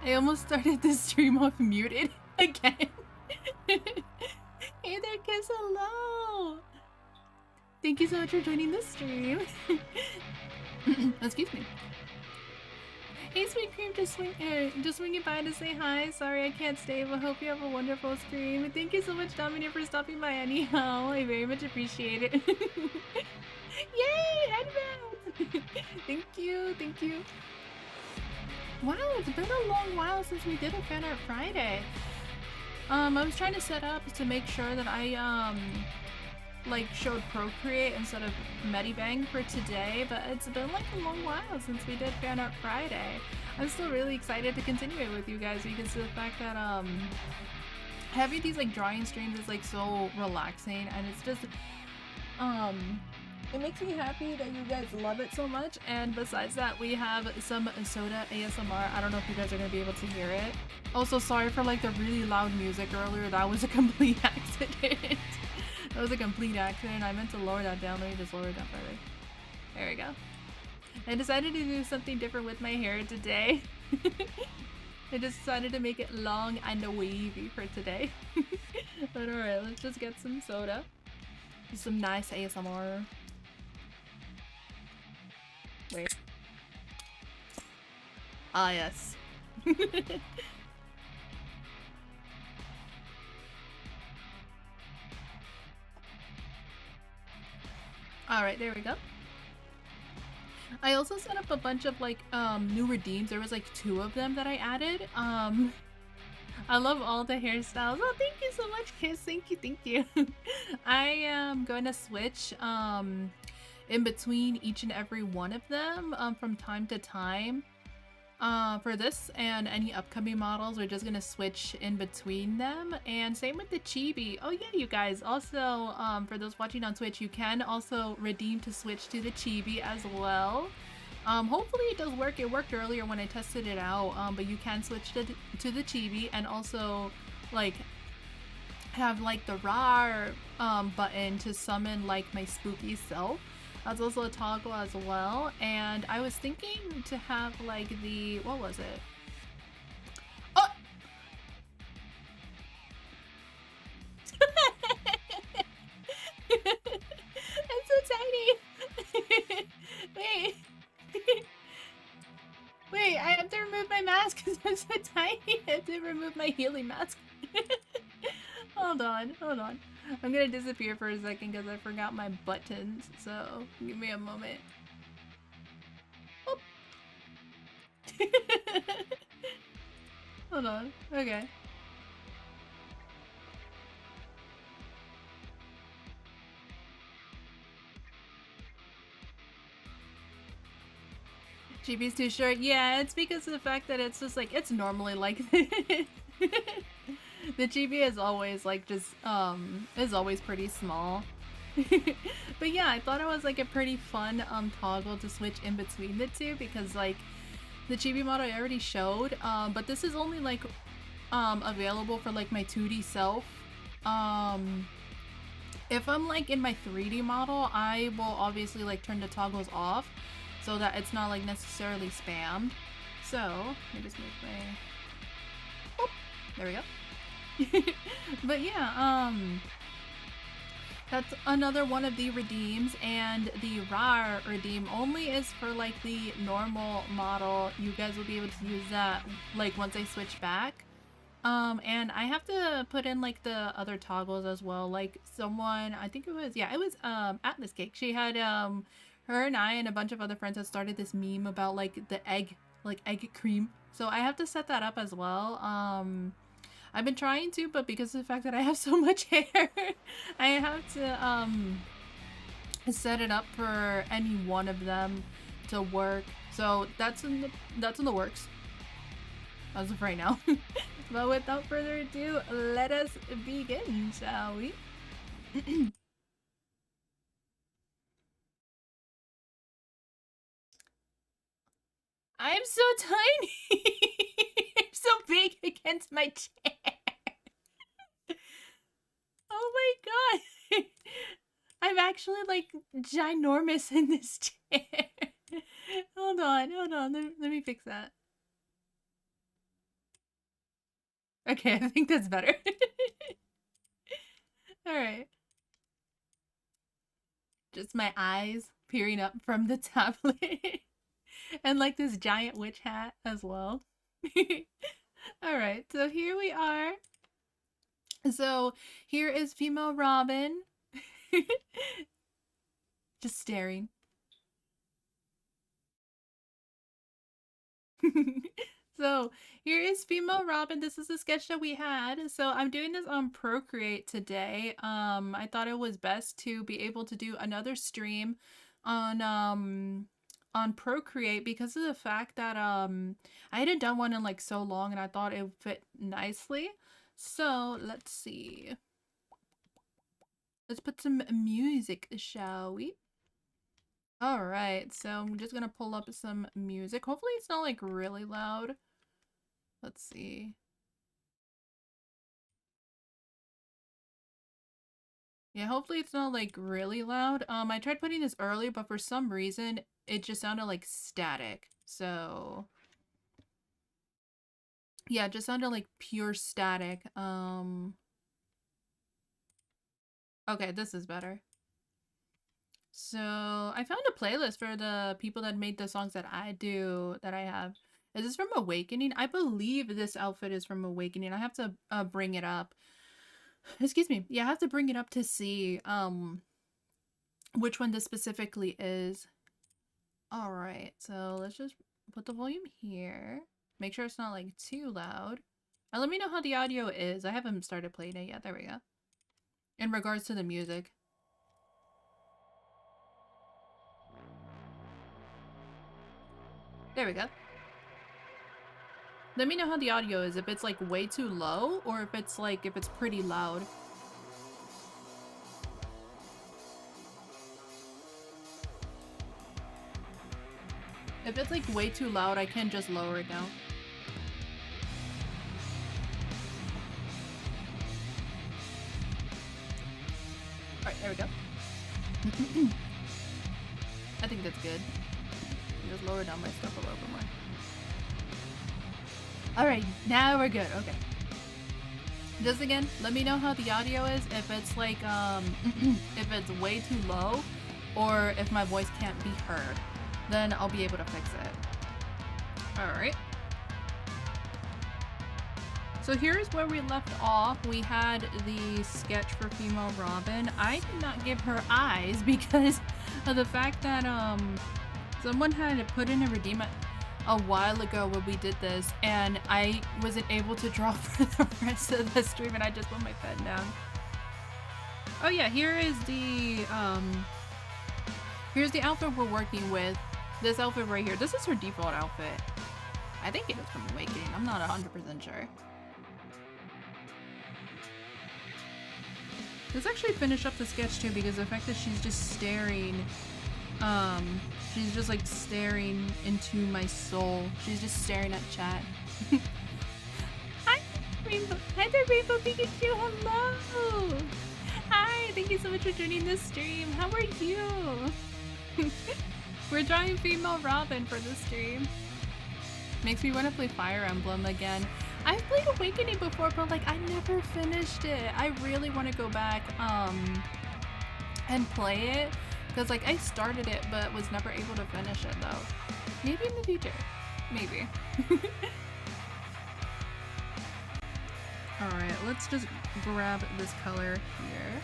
I almost started this stream off muted again. Hey there, Kiss, hello! Thank you so much for joining the stream. Excuse me. Hey, Sweet Cream, just swinging by to say hi. Sorry I can't stay, but hope you have a wonderful stream. Thank you so much, Dominic, for stopping by anyhow. I very much appreciate it. Yay, Advent! Thank you, thank you. Wow, it's been a long while since we did a Fanart Friday. I was trying to set up to make sure that I like showed Procreate instead of Medibang for today, but it's been like a long while since we did Fanart Friday. I'm still really excited to continue it with you guys because of the fact that having these like drawing streams is like so relaxing, and it's just it makes me happy that you guys love it so much. And besides that, we have some soda ASMR. I don't know if you guys are gonna be able to hear it. Also, sorry for like the really loud music earlier. That was a complete accident. That was a complete accident. I meant to lower that down. Let me just lower it down further. There we go. I decided to do something different with my hair today. I just decided to make it long and wavy for today. But alright, let's just get some soda. Some nice ASMR. Wait. Ah, yes. Alright, there we go. I also set up a bunch of like new redeems. There was like 2 of them that I added. I love all the hairstyles. Oh, thank you so much, Kiss. Thank you, thank you. I am going to switch in between each and every one of them from time to time. For this and any upcoming models, we're just gonna switch in between them. And same with the chibi. Oh yeah, you guys. Also, for those watching on Twitch, you can also redeem to switch to the chibi as well. Hopefully it does work. It worked earlier when I tested it out, but you can switch to the chibi and also like have like the RAR button to summon like my spooky self. That's also a toggle as well. And I was thinking to have like the, what was it? Oh! It's so tiny! Wait. Wait, I have to remove my mask because I'm so tiny. I have to remove my healing mask. Hold on, hold on. I'm gonna disappear for a second because I forgot my buttons, so give me a moment. Oh. Hold on, okay. GB's too short? Yeah, it's because of the fact that it's just like, it's normally like the GB is always like just is always pretty small. But yeah, I thought it was like a pretty fun toggle to switch in between the two because like the chibi model I already showed, but this is only like available for like my 2D self. If I'm like in my 3D model, I will obviously like turn the toggles off so that it's not like necessarily spammed. So let me just move my, oh, there we go. But yeah, that's another one of the redeems, and the RAR redeem only is for like the normal model. You guys will be able to use that like once I switch back. And I have to put in like the other toggles as well. Like someone, I think it was, yeah, it was Atlas Cake. She had her and I and a bunch of other friends had started this meme about like the egg cream. So I have to set that up as well. I've been trying to, but because of the fact that I have so much hair, I have to set it up for any one of them to work. So that's in the works as of right now. But without further ado, let us begin, shall we? I'm so tiny! I'm so big against my chair! Oh my god! I'm actually like ginormous in this chair. Hold on, let me fix that. Okay, I think that's better. Alright. Just my eyes peering up from the tablet. And like this giant witch hat as well. Alright, so here we are. So here is female Robin. Just staring. So here is female Robin. This is the sketch that we had. So I'm doing this on Procreate today. I thought it was best to be able to do another stream on Procreate because of the fact that I hadn't done one in like so long and I thought it would fit nicely. So let's see. Let's put some music, shall we? Alright, so I'm just gonna pull up some music. Hopefully it's not like really loud. Let's see. Yeah, hopefully it's not like really loud. I tried putting this earlier, but for some reason it just sounded like static. So yeah, it just sounded like pure static. Okay, this is better. So I found a playlist for the people that made the songs that I do, that I have. Is this from Awakening? I believe this outfit is from Awakening. I have to bring it up. Excuse me. Yeah, I have to bring it up to see which one this specifically is. Alright, so let's just put the volume here. Make sure it's not like too loud. And let me know how the audio is. I haven't started playing it yet. There we go. In regards to the music. There we go. Let me know how the audio is, if it's like way too low or if it's like, if it's pretty loud. If it's like way too loud, I can just lower it down. Alright, there we go. I think that's good. Just lower down my stuff a little bit more. Alright, now we're good. Okay. Just again, let me know how the audio is. If it's like, if it's way too low or if my voice can't be heard, then I'll be able to fix it. Alright. So here's where we left off. We had the sketch for female Robin. I did not give her eyes because of the fact that, someone had put in a redeem a while ago when we did this, and I wasn't able to draw for the rest of the stream, and I just put my pen down. Oh yeah, here is the here's the outfit we're working with. This outfit right here. This is her default outfit. I think it is from Awakening. I'm not 100% sure. Let's actually finish up the sketch too, because the fact that she's just staring, she's just like staring into my soul. She's just staring at chat. Hi, Rainbow. Hi there, Rainbow Pikachu. Hello. Hi. Thank you so much for joining this stream. How are you? We're drawing female Robin for this stream. Makes me want to play Fire Emblem again. I've played Awakening before, but like I never finished it. I really want to go back and play it. Because, like, I started it, but was never able to finish it, though. Maybe in the future. Maybe. Alright, let's just grab this color here.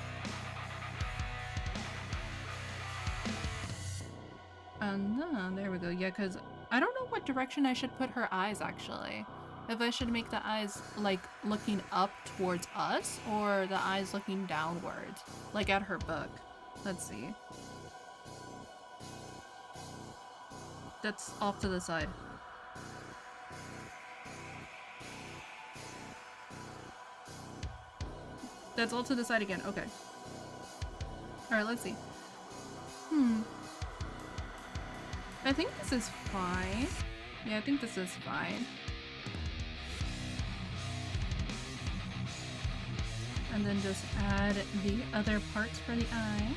And then, there we go. Yeah, because I don't know what direction I should put her eyes, actually. If I should make the eyes, like, looking up towards us, or the eyes looking downwards, like at her book. Let's see. That's off to the side. That's all to the side again. Okay. Alright, let's see. I think this is fine. Yeah, I think this is fine. And then just add the other parts for the eye.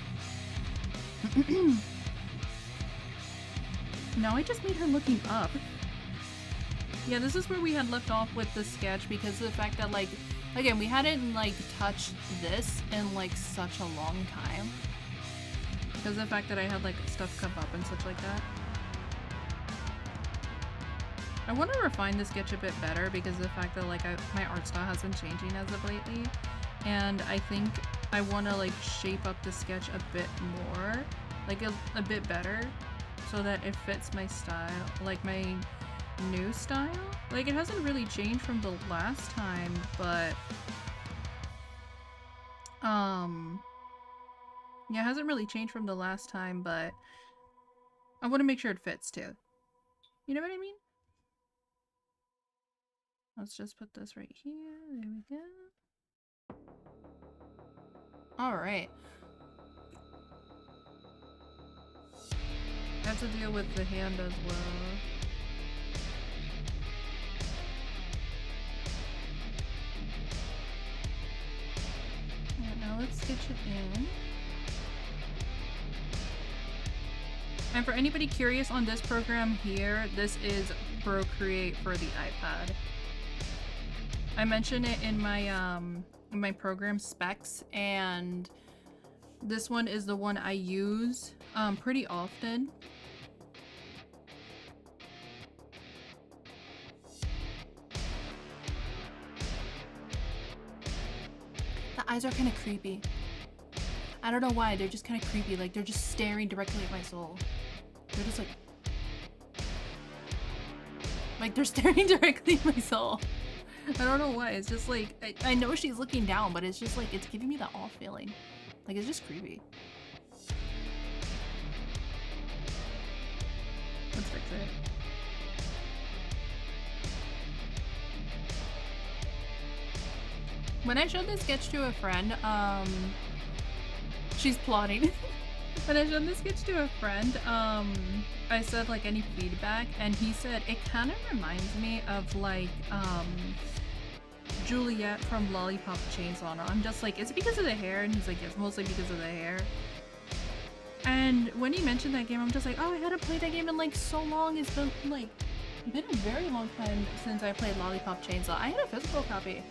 No, I just made her looking up. Yeah, this is where we had left off with the sketch because of the fact that, like, again, we hadn't, like, touched this in, like, such a long time. Because of the fact that I had, like, stuff come up and such like that. I want to refine the sketch a bit better because of the fact that, like, my art style has been changing as of lately. And I think I want to, like, shape up the sketch a bit more, like, a bit better, so that it fits my style, like, my new style. Like, it hasn't really changed from the last time, but yeah, it hasn't really changed from the last time, but I want to make sure it fits too. You know what I mean? Let's just put this right here. There we go. Alright. I have to deal with the hand as well. Yeah, now let's sketch it in. And for anybody curious on this program here, this is Procreate for the iPad. I mentioned it in my program specs, and this one is the one I use pretty often. The eyes are kind of creepy. I don't know why, they're just kind of creepy, like they're just staring directly at my soul. They're just like they're staring directly at my soul. I don't know why, it's just like, I know she's looking down, but it's just like, it's giving me that off feeling. Like, it's just creepy. Let's fix it. When I showed this sketch to a friend, she's plotting. When I showed this sketch to a friend, I said, like, any feedback, and he said, it kind of reminds me of, like, Juliet from Lollipop Chainsaw. I'm just like, is it because of the hair? And he's like, yes, mostly because of the hair. And when he mentioned that game, I'm just like, oh, I hadn't played that game in like so long. It's been like, been a very long time since I played Lollipop Chainsaw. I had a physical copy.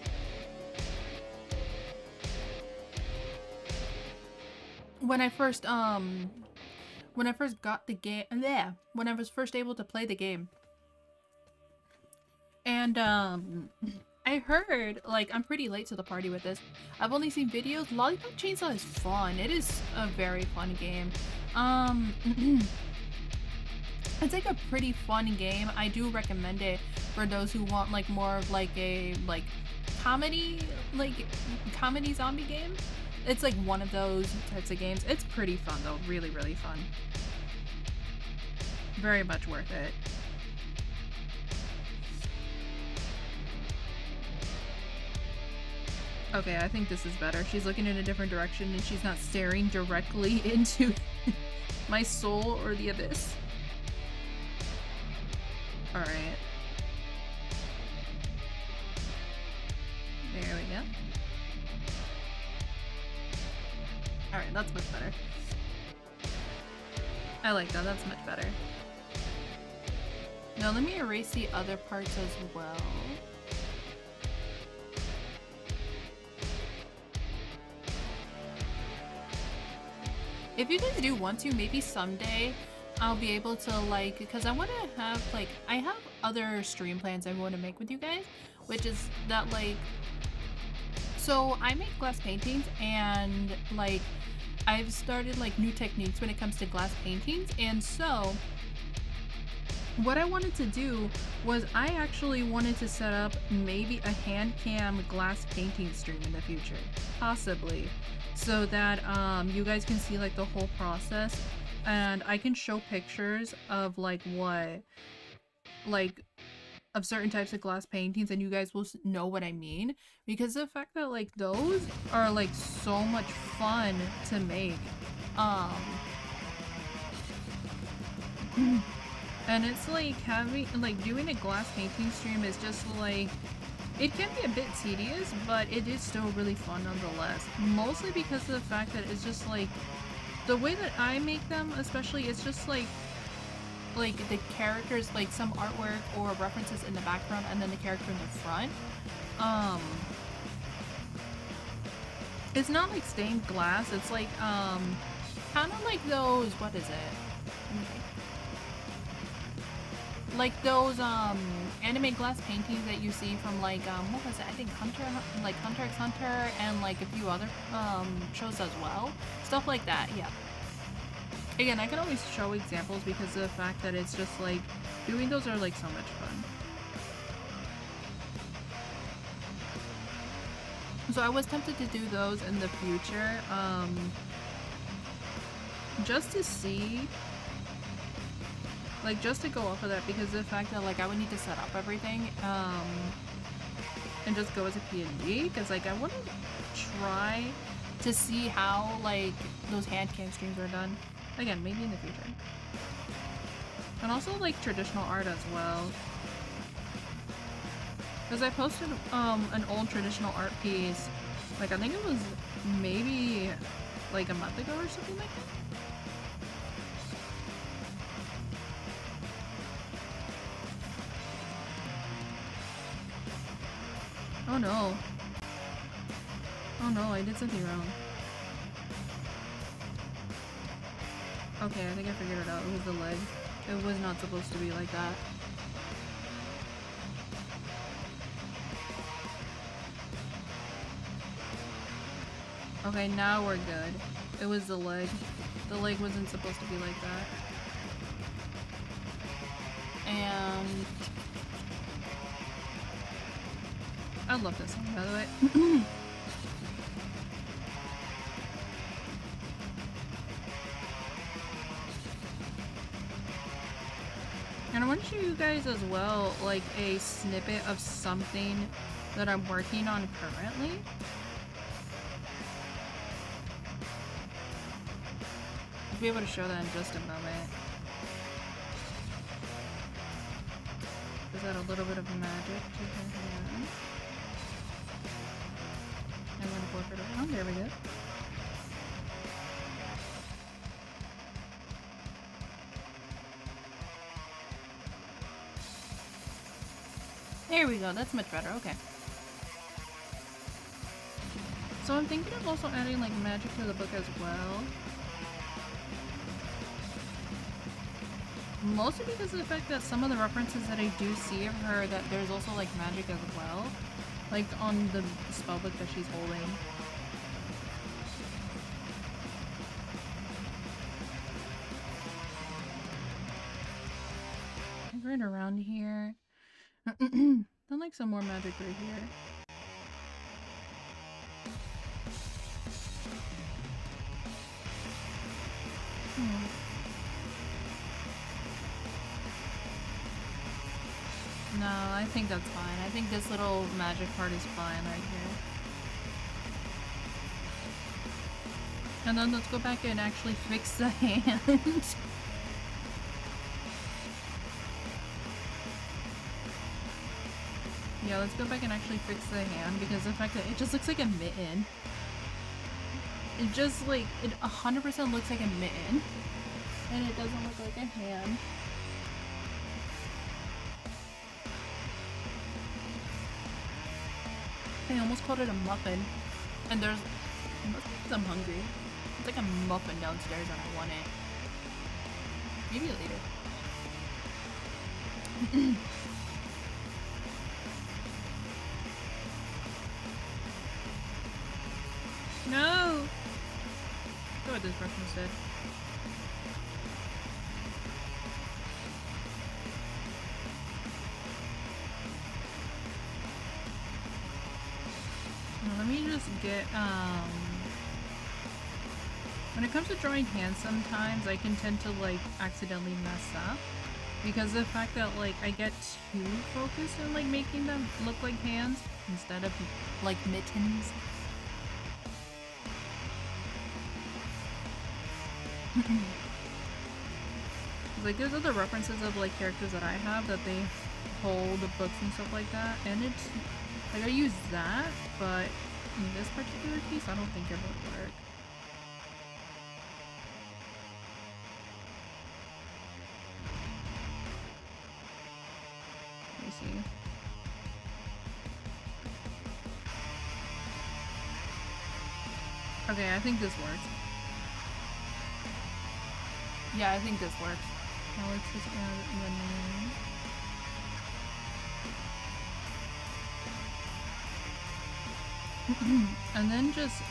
When I first got the game, yeah, when I was first able to play the game. And I heard, like, I'm pretty late to the party with this. I've only seen videos. Lollipop Chainsaw is fun. It is a very fun game. It's like a pretty fun game. I do recommend it for those who want, like, more of, like, a, like, comedy zombie game. It's, like, one of those types of games. It's pretty fun, though. Really, really fun. Very much worth it. Okay, I think this is better. She's looking in a different direction and she's not staring directly into my soul or the abyss. Alright. There we go. Alright, that's much better. I like that, that's much better. Now let me erase the other parts as well. If you guys do want to, maybe someday I'll be able to, like, because I want to have, like, I have other stream plans I want to make with you guys, which is that, like, so I make glass paintings and, like, I've started, like, new techniques when it comes to glass paintings, and so what I wanted to do was I actually wanted to set up maybe a hand cam glass painting stream in the future, possibly. So that you guys can see, like, the whole process, and I can show pictures of, like, what, like, of certain types of glass paintings, and you guys will know what I mean, because the fact that, like, those are, like, so much fun to make. And it's like having, like, doing a glass painting stream is just like, it can be a bit tedious, but it is still really fun nonetheless. Mostly because of the fact that it's just like, the way that I make them especially, it's just like, like the characters, like some artwork or references in the background and then the character in the front. It's not like stained glass, it's like kind of like those, what is it? Like those anime glass paintings that you see from like what was it? I think Hunter x Hunter and like a few other shows as well. Stuff like that, yeah. Again, I can always show examples because of the fact that it's just like doing those are like so much fun. So I was tempted to do those in the future, just to see, like just to go off of that, because of the fact that like I would need to set up everything, and just go as a PNG, because like I want to try to see how like those hand cam streams are done. Again, maybe in the future. And also like traditional art as well. Because I posted an old traditional art piece, like I think it was maybe like a month ago or something like that. Oh no. Oh no, I did something wrong. Okay, I think I figured it out. It was the leg. It was not supposed to be like that. Okay, now we're good. It was the leg. The leg wasn't supposed to be like that. And I love this song, by the way. And I want to show you guys as well, like a snippet of something that I'm working on currently. I'll be able to show that in just a moment. Is that a little bit of magic to the hand? I'm gonna flip it around. There we go. There we go. That's much better. Okay. So I'm thinking of also adding like magic to the book as well. Mostly because of the fact that some of the references that I do see of her, that there's also like magic as well. Like on the spellbook that she's holding. Right around here. Then like some more magic right here. No, I think that's fine. I think this little magic part is fine right here. And then let's go back and actually fix the hand. Yeah, let's go back and actually fix the hand, because the fact that it just looks like a mitten. It just like, it 100% looks like a mitten. And it doesn't look like a hand. I almost called it a muffin. And there's, it must be because I'm hungry. It's like a muffin downstairs and I want it. Maybe later. No! Go with this brush instead. Let me just get, when it comes to drawing hands sometimes, I can tend to, like, accidentally mess up. Because of the fact that, like, I get too focused on, like, making them look like hands instead of, like, mittens. Like, there's other references of, like, characters that I have that they hold books and stuff like that, and it's, like, I use that, but in this particular case, I don't think it would work. Okay, I think this works. Yeah, I think this works. Now let's just add the name. And then just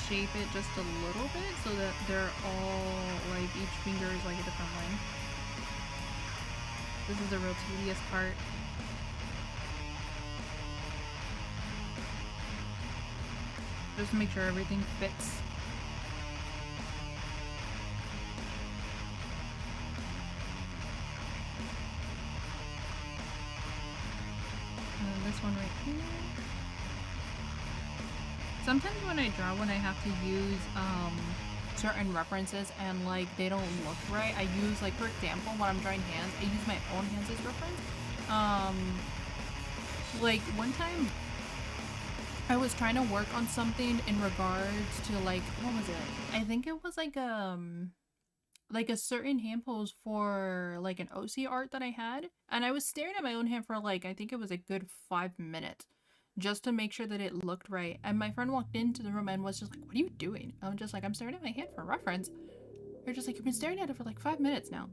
shape it just a little bit so that they're all like each finger is like a different length. This is the real tedious part. Just to make sure everything fits. This one right here. Sometimes when I draw, when I have to use certain references and like they don't look right, I use, like, for example, when I'm drawing hands, I use my own hands as reference. Like one time I was trying to work on something in regards to, like, what was it? I think it was like a certain hand pose for like an OC art that I had, and I was staring at my own hand for like, I think it was a good 5 minutes just to make sure that it looked right. And my friend walked into the room and was just like, "What are you doing?" I'm just like, "I'm staring at my hand for reference." They're just like, "You've been staring at it for like 5 minutes now."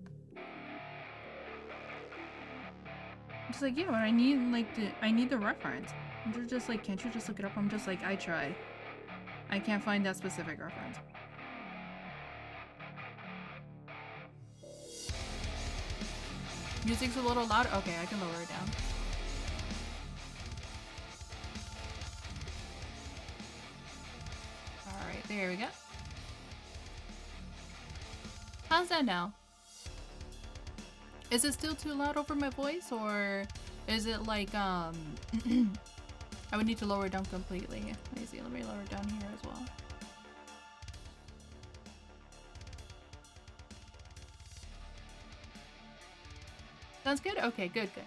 I'm just like, "Yeah, but I need like I need the reference." And they're just like, "Can't you just look it up?" I'm just like, "I tried. I can't find that specific reference." Music's a little loud? Okay, I can lower it down. Alright, there we go. How's that now? Is it still too loud over my voice, or is it like, I would need to lower it down completely. Let me see, let me lower it down here as well. Sounds good? Okay, good, good.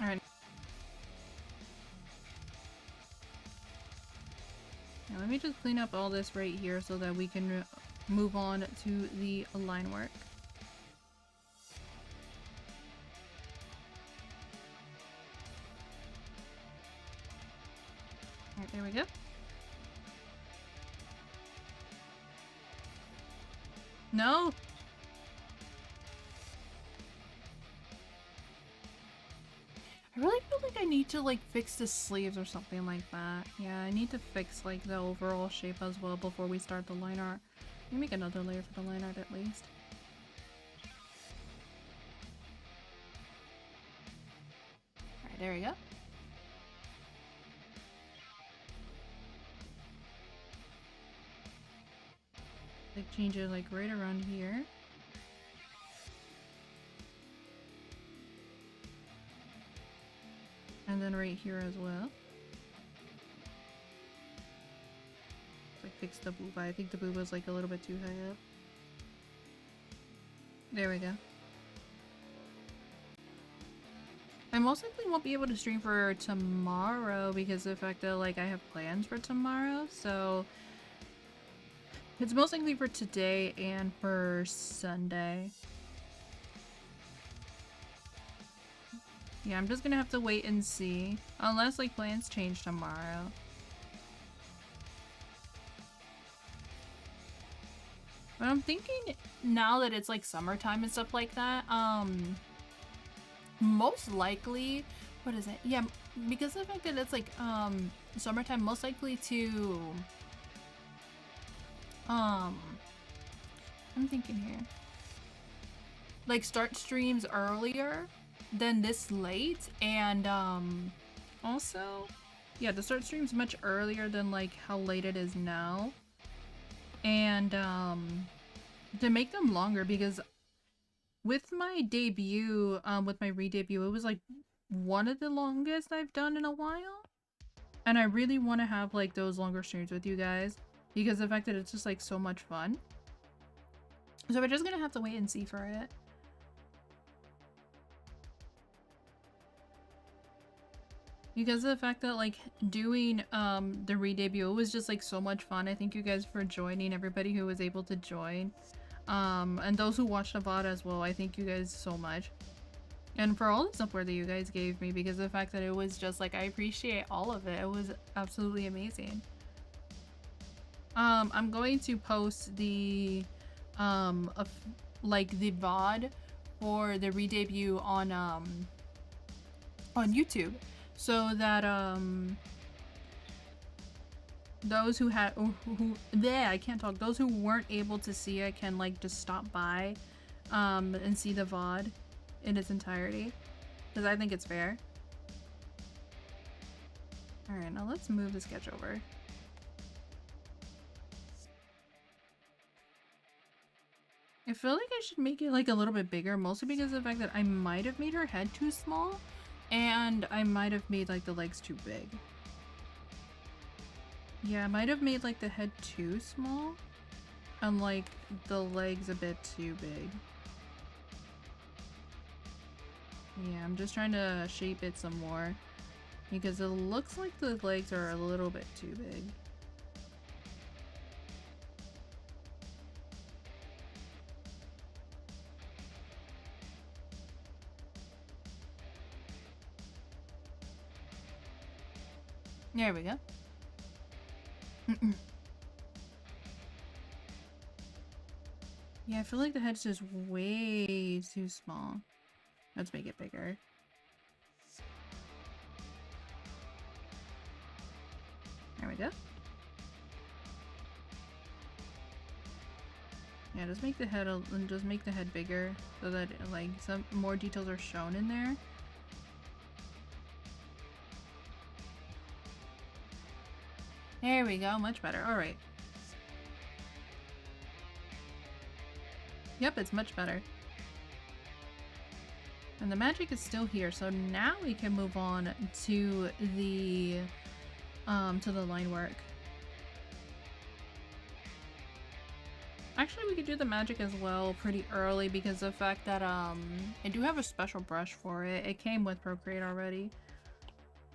Alright. Now let me just clean up all this right here so that we can move on to the line work. Alright, there we go. No! I really feel like I need to like fix the sleeves or something like that. Yeah, I need to fix like the overall shape as well before we start the line art. Let me make another layer for the line art at least. Alright, there we go. Like change it like right around here. And then right here as well. Like fix the booba. I think the booba's like a little bit too high up. There we go. I most likely won't be able to stream for tomorrow because of the fact that like I have plans for tomorrow, so it's most likely for today and for Sunday. Yeah, I'm just gonna have to wait and see. Unless like plans change tomorrow. But I'm thinking now that it's like summertime and stuff like that, most likely, what is it? Yeah, because of the fact that it's like summertime, most likely to I'm thinking here, like start streams earlier than this late, and also yeah, to start streams much earlier than like how late it is now, and to make them longer, because with my debut, with my re-debut, it was like one of the longest I've done in a while, and I really want to have like those longer streams with you guys because of the fact that it's just like so much fun. So we're just gonna have to wait and see for it. Because of the fact that like doing the re-debut, it was just like so much fun. I thank you guys for joining, everybody who was able to join. And those who watched the VOD as well, I thank you guys so much. And for all the support that you guys gave me, because of the fact that it was just like, I appreciate all of it. It was absolutely amazing. I'm going to post the like the VOD for the re-debut on YouTube, so that those who had I can't talk, those who weren't able to see it can like just stop by and see the VOD in its entirety, because I think it's fair. All right, now let's move the sketch over. I feel like I should make it like a little bit bigger, mostly because of the fact that I might have made her head too small, and I might have made like the legs too big. Yeah, I might have made like the head too small, and like the legs a bit too big. Yeah, I'm just trying to shape it some more, because it looks like the legs are a little bit too big. There we go. Yeah, I feel like the head's just way too small. Let's make it bigger. There we go. Yeah, just make the head bigger so that like some more details are shown in there. There we go, much better. All right. Yep, it's much better. And the magic is still here, so now we can move on to the line work. Actually, we could do the magic as well pretty early, because of the fact that I do have a special brush for it. It came with Procreate already.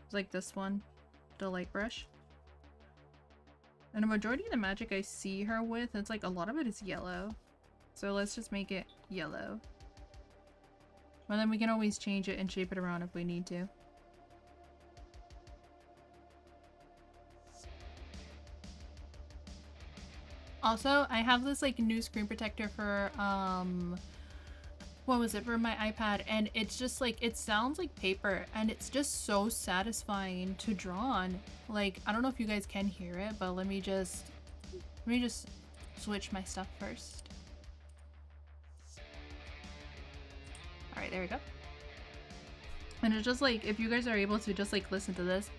It's like this one, the light brush. And the majority of the magic I see her with, it's like a lot of it is yellow. So let's just make it yellow. But then we can always change it and shape it around if we need to. Also, I have this like new screen protector for what was it, for my iPad, and it's just like, it sounds like paper, and it's just so satisfying to draw on. Like, I don't know if you guys can hear it, but let me just switch my stuff first. All right, there we go. And it's just like, if you guys are able to just like listen to this,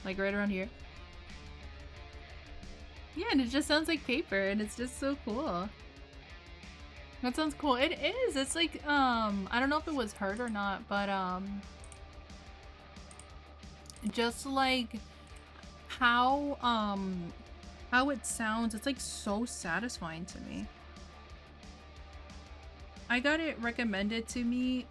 like right around here. Yeah, and it just sounds like paper, and it's just so cool. That sounds cool. It is. It's like, I don't know if it was heard or not, but just like how it sounds, it's like so satisfying to me. I got it recommended to me,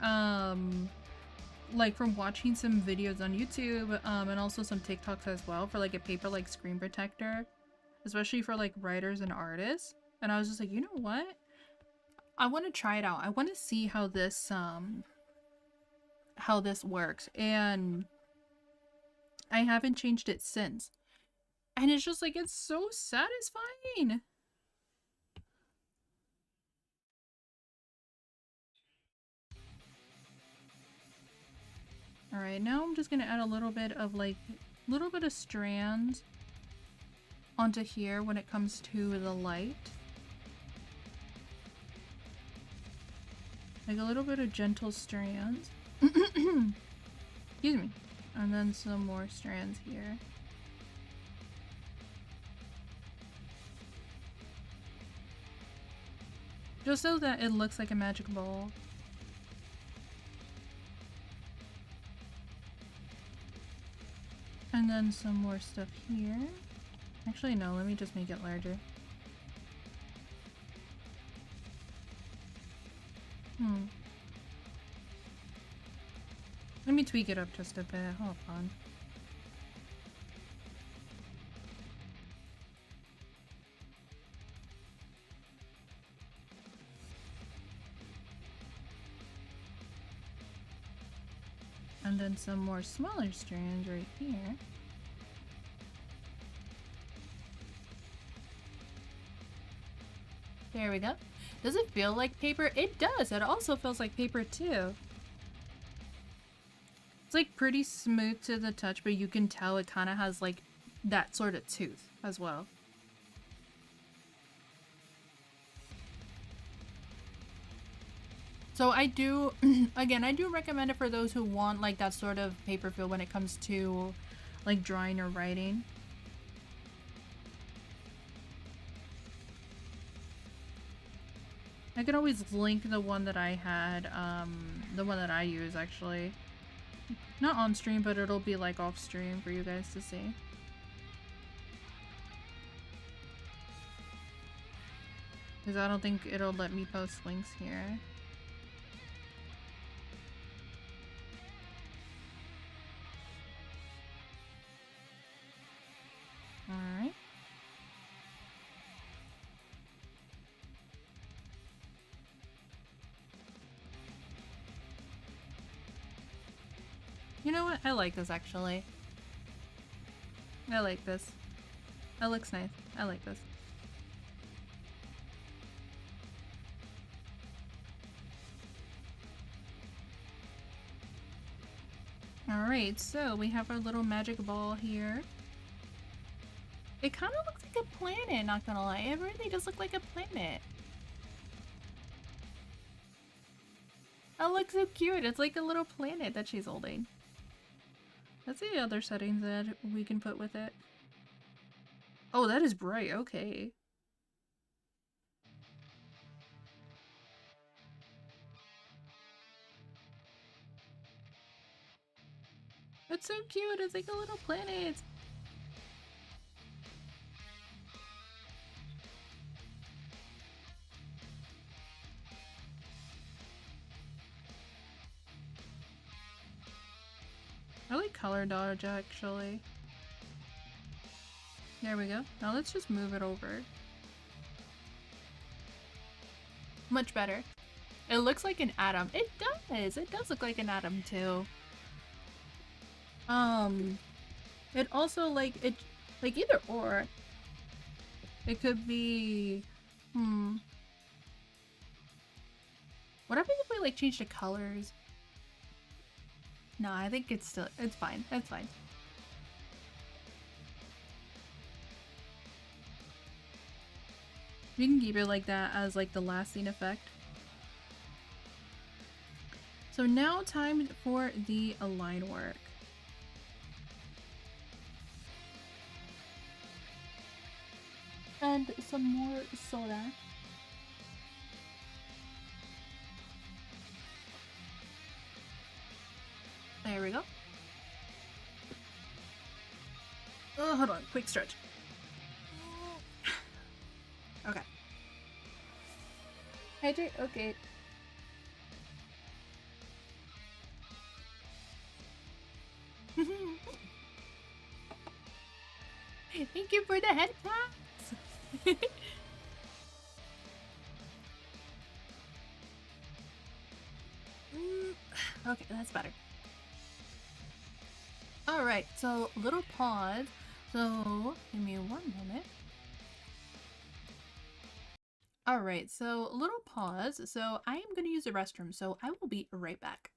like from watching some videos on YouTube, and also some TikToks as well, for like a paper like screen protector, especially for like writers and artists. And I was just like, you know what? I want to try it out. I want to see how this works. And I haven't changed it since. And it's just like, it's so satisfying. All right, now I'm just gonna add a little bit of strands onto here when it comes to the light. Like a little bit of gentle strands. Excuse me. And then some more strands here. Just so that it looks like a magic ball. And then some more stuff here. Actually, no, let me just make it larger. Let me tweak it up just a bit. Hold on. And then some more smaller strands right here. There we go. Does it feel like paper? It does. It also feels like paper too. It's like pretty smooth to the touch, but you can tell it kind of has like that sort of tooth as well. So I do, again, I do recommend it for those who want like that sort of paper feel when it comes to like drawing or writing. I can always link the one that I had, the one that I use actually. Not on stream, but it'll be like off stream for you guys to see. Because I don't think it'll let me post links here. Alright. You know what? I like this actually. I like this. That looks nice. I like this. Alright, so we have our little magic ball here. It kind of looks like a planet, not gonna lie. It really does look like a planet. That looks so cute. It's like a little planet that she's holding. Let's see the other settings that we can put with it. Oh, that is bright. Okay. That's so cute. It's like a little planet. I like color dodge actually. There we go. Now let's just move it over. Much better. It looks like an atom. It does! It does look like an atom too. It also like either or. It could be what happens if we like change the colors? No, I think it's fine. It's fine. You can keep it like that as like the lasting effect. So now time for the align work. And some more soda. There we go. Oh, hold on. Quick stretch. Okay. Hydrate? Okay. Thank you for the head taps. Okay, that's better. Alright, so little pause. So, give me one moment. Alright, so little pause. So, I am going to use the restroom, so I will be right back.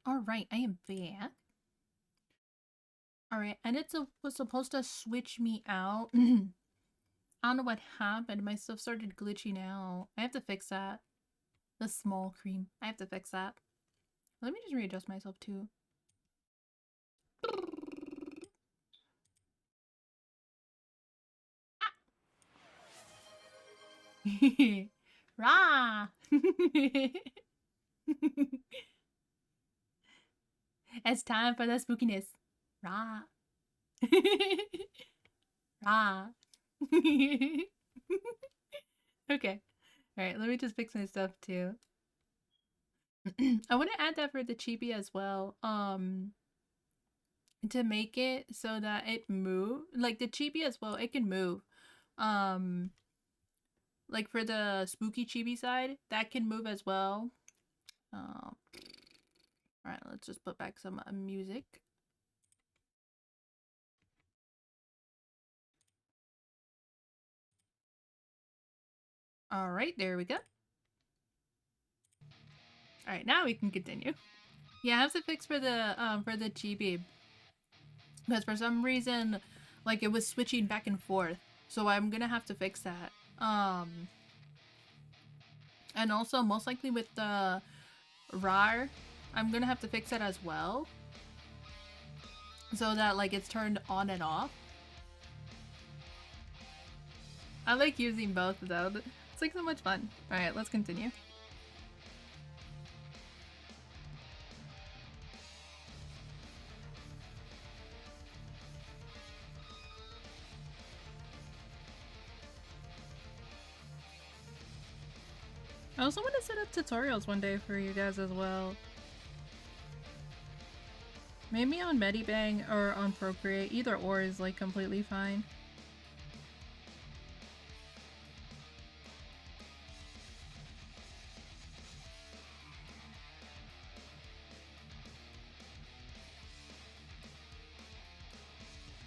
Alright, I am back. Alright, and it was supposed to switch me out. I don't know what happened. My stuff started glitching out. I have to fix that. The small cream. I have to fix that. Let me just readjust myself too. Rah! It's time for the spookiness. Rah! Rah! Okay. Alright, let me just fix my stuff too. I want to add that for the chibi as well. To make it so that it move, like the chibi as well, it can move. Like for the spooky chibi side, that can move as well. All right, let's just put back some music. All right, there we go. All right, now we can continue. Yeah, I have to fix for the chibi, because for some reason, like it was switching back and forth. So I'm gonna have to fix that. And also most likely with the RAR, I'm gonna have to fix it as well, so that like it's turned on and off. I like using both though. It's like so much fun. Alright, let's continue. I also want to set up tutorials one day for you guys as well. Maybe on Medibang or on Procreate. Either or is like completely fine.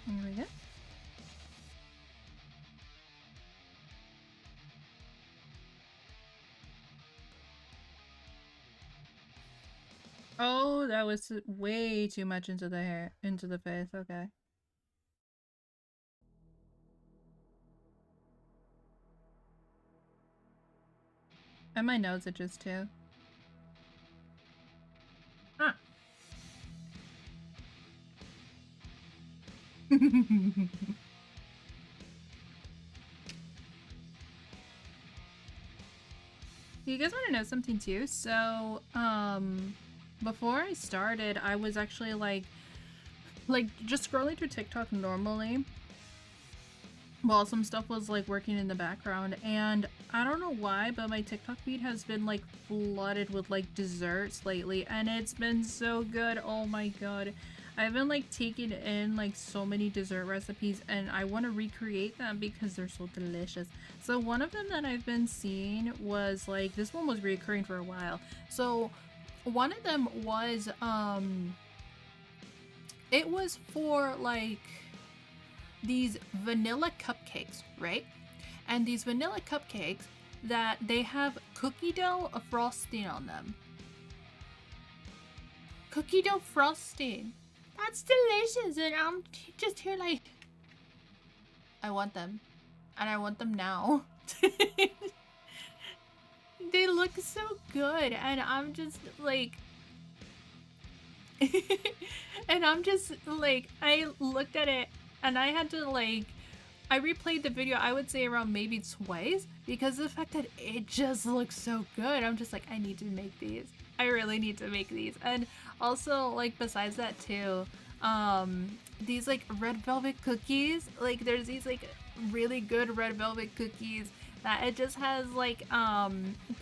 Here we go. Oh, that was way too much into the hair, into the face. Okay. And my nose itches too. Ah. You guys want to know something too? So, before I started, I was actually like just scrolling through TikTok normally while some stuff was like working in the background, and I don't know why, but my TikTok feed has been like flooded with like desserts lately, and it's been so good. Oh my god. I've been like taking in like so many dessert recipes, and I want to recreate them because they're so delicious. So one of them that I've been seeing was like, this one was reoccurring for a while. So one of them was it was for like these vanilla cupcakes, right? And these vanilla cupcakes that they have cookie dough frosting on them. Cookie dough frosting. That's delicious, and I'm just here like, I want them, and I want them now. They look so good, and I'm just like, and I'm just like, I looked at it, and I had to like, I replayed the video, I would say around maybe twice, because of the fact that it just looks so good. I'm just like, I need to make these. I really need to make these. And also, like, besides that too, these like red velvet cookies, like there's these like really good red velvet cookies that it just has like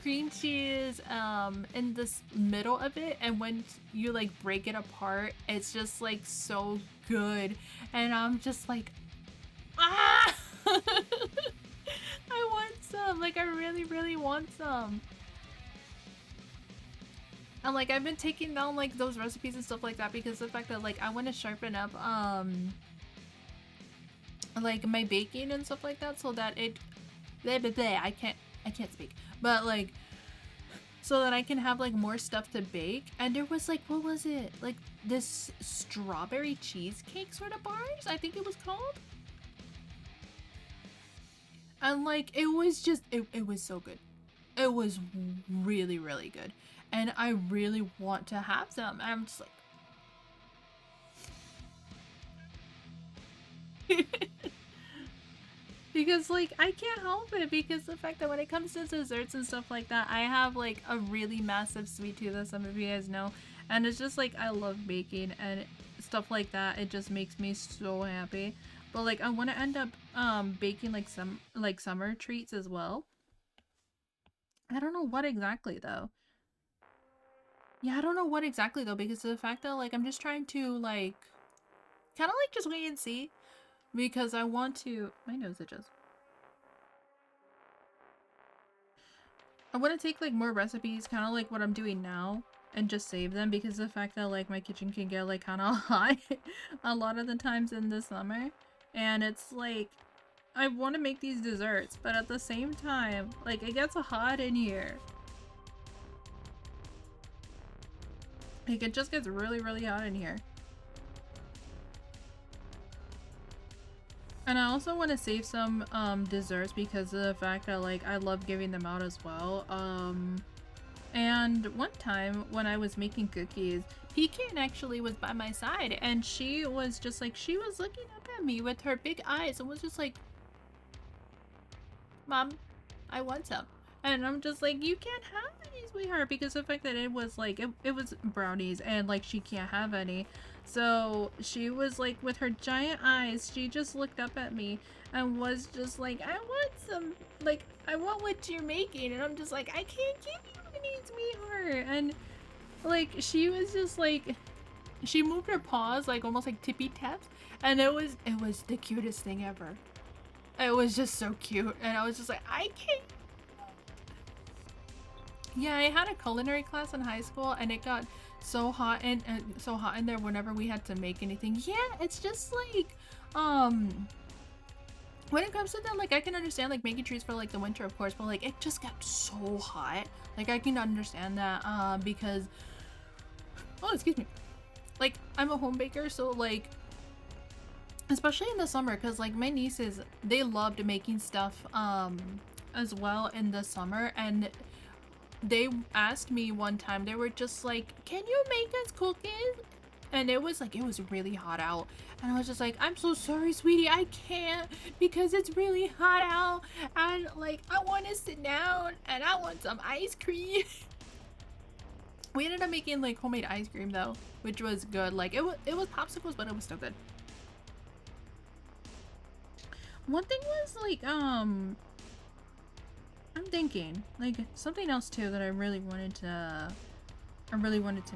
cream cheese in this middle of it, and when you like break it apart, it's just like so good, and I'm just like, ah. I want some, like I really want some. And like I've been taking down like those recipes and stuff like that because of the fact that like I want to sharpen up like my baking and stuff like that, so that it blah, blah, blah, I can't speak, but like so that I can have like more stuff to bake. And there was like, what was it? Like this strawberry cheesecake sort of bars, I think it was called. And like, it was just, it was so good. It was really, really good. And I really want to have some. I'm just like, because like I can't help it, because the fact that when it comes to desserts and stuff like that, I have like a really massive sweet tooth, as some of you guys know, and it's just like I love baking and stuff like that. It just makes me so happy. But like I want to end up baking like some like summer treats as well. I don't know what exactly though. Yeah, I don't know what exactly though, because of the fact that like I'm just trying to like kind of like just wait and see, because I want to, my nose itches. I want to take like more recipes, kind of like what I'm doing now, and just save them, because of the fact that like my kitchen can get like kind of hot a lot of the times in the summer, and it's like I want to make these desserts, but at the same time like it gets hot in here. Like it just gets really, really hot in here. And I also want to save some desserts, because of the fact that like I love giving them out as well. And one time when I was making cookies, Pecan actually was by my side, and she was just like, she was looking up at me with her big eyes and was just like, Mom, I want some. And I'm just like, you can't have any, sweetheart, because of the fact that it was like, it was brownies, and like she can't have any. So she was like, with her giant eyes, she just looked up at me and was just like, I want some, like, I want what you're making. And I'm just like, I can't give you any, sweetheart. And like, she was just like, she moved her paws like almost like tippy taps, and it was the cutest thing ever. It was just so cute, and I was just like, I can't. Yeah, I had a culinary class in high school, and it got so hot and so hot in there whenever we had to make anything. Yeah, it's just like when it comes to that, like I can understand like making treats for like the winter, of course, but like it just got so hot. Like I can understand that because, oh, excuse me, like I'm a home baker, so like especially in the summer, because like my nieces, they loved making stuff as well in the summer, and they asked me one time, they were just like, can you make us cookies? And it was like, it was really hot out, and I was just like, I'm so sorry, sweetie, I can't, because it's really hot out, and like I want to sit down and I want some ice cream. We ended up making like homemade ice cream though, which was good. Like it was popsicles, but it was still good. One thing was like I'm thinking like something else too that I really wanted to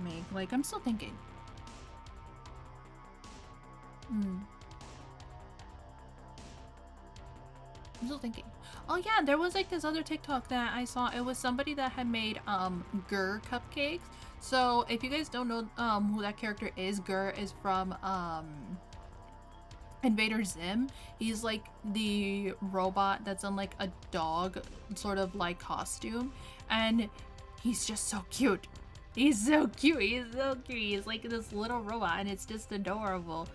make. Like I'm still thinking. I'm still thinking. Oh yeah, there was like this other TikTok that I saw. It was somebody that had made Gur cupcakes. So if you guys don't know who that character is, Gur is from Invader Zim. He's like the robot that's in like a dog sort of like costume, and he's just so cute. He's so cute. He's so cute. He's like this little robot, and it's just adorable.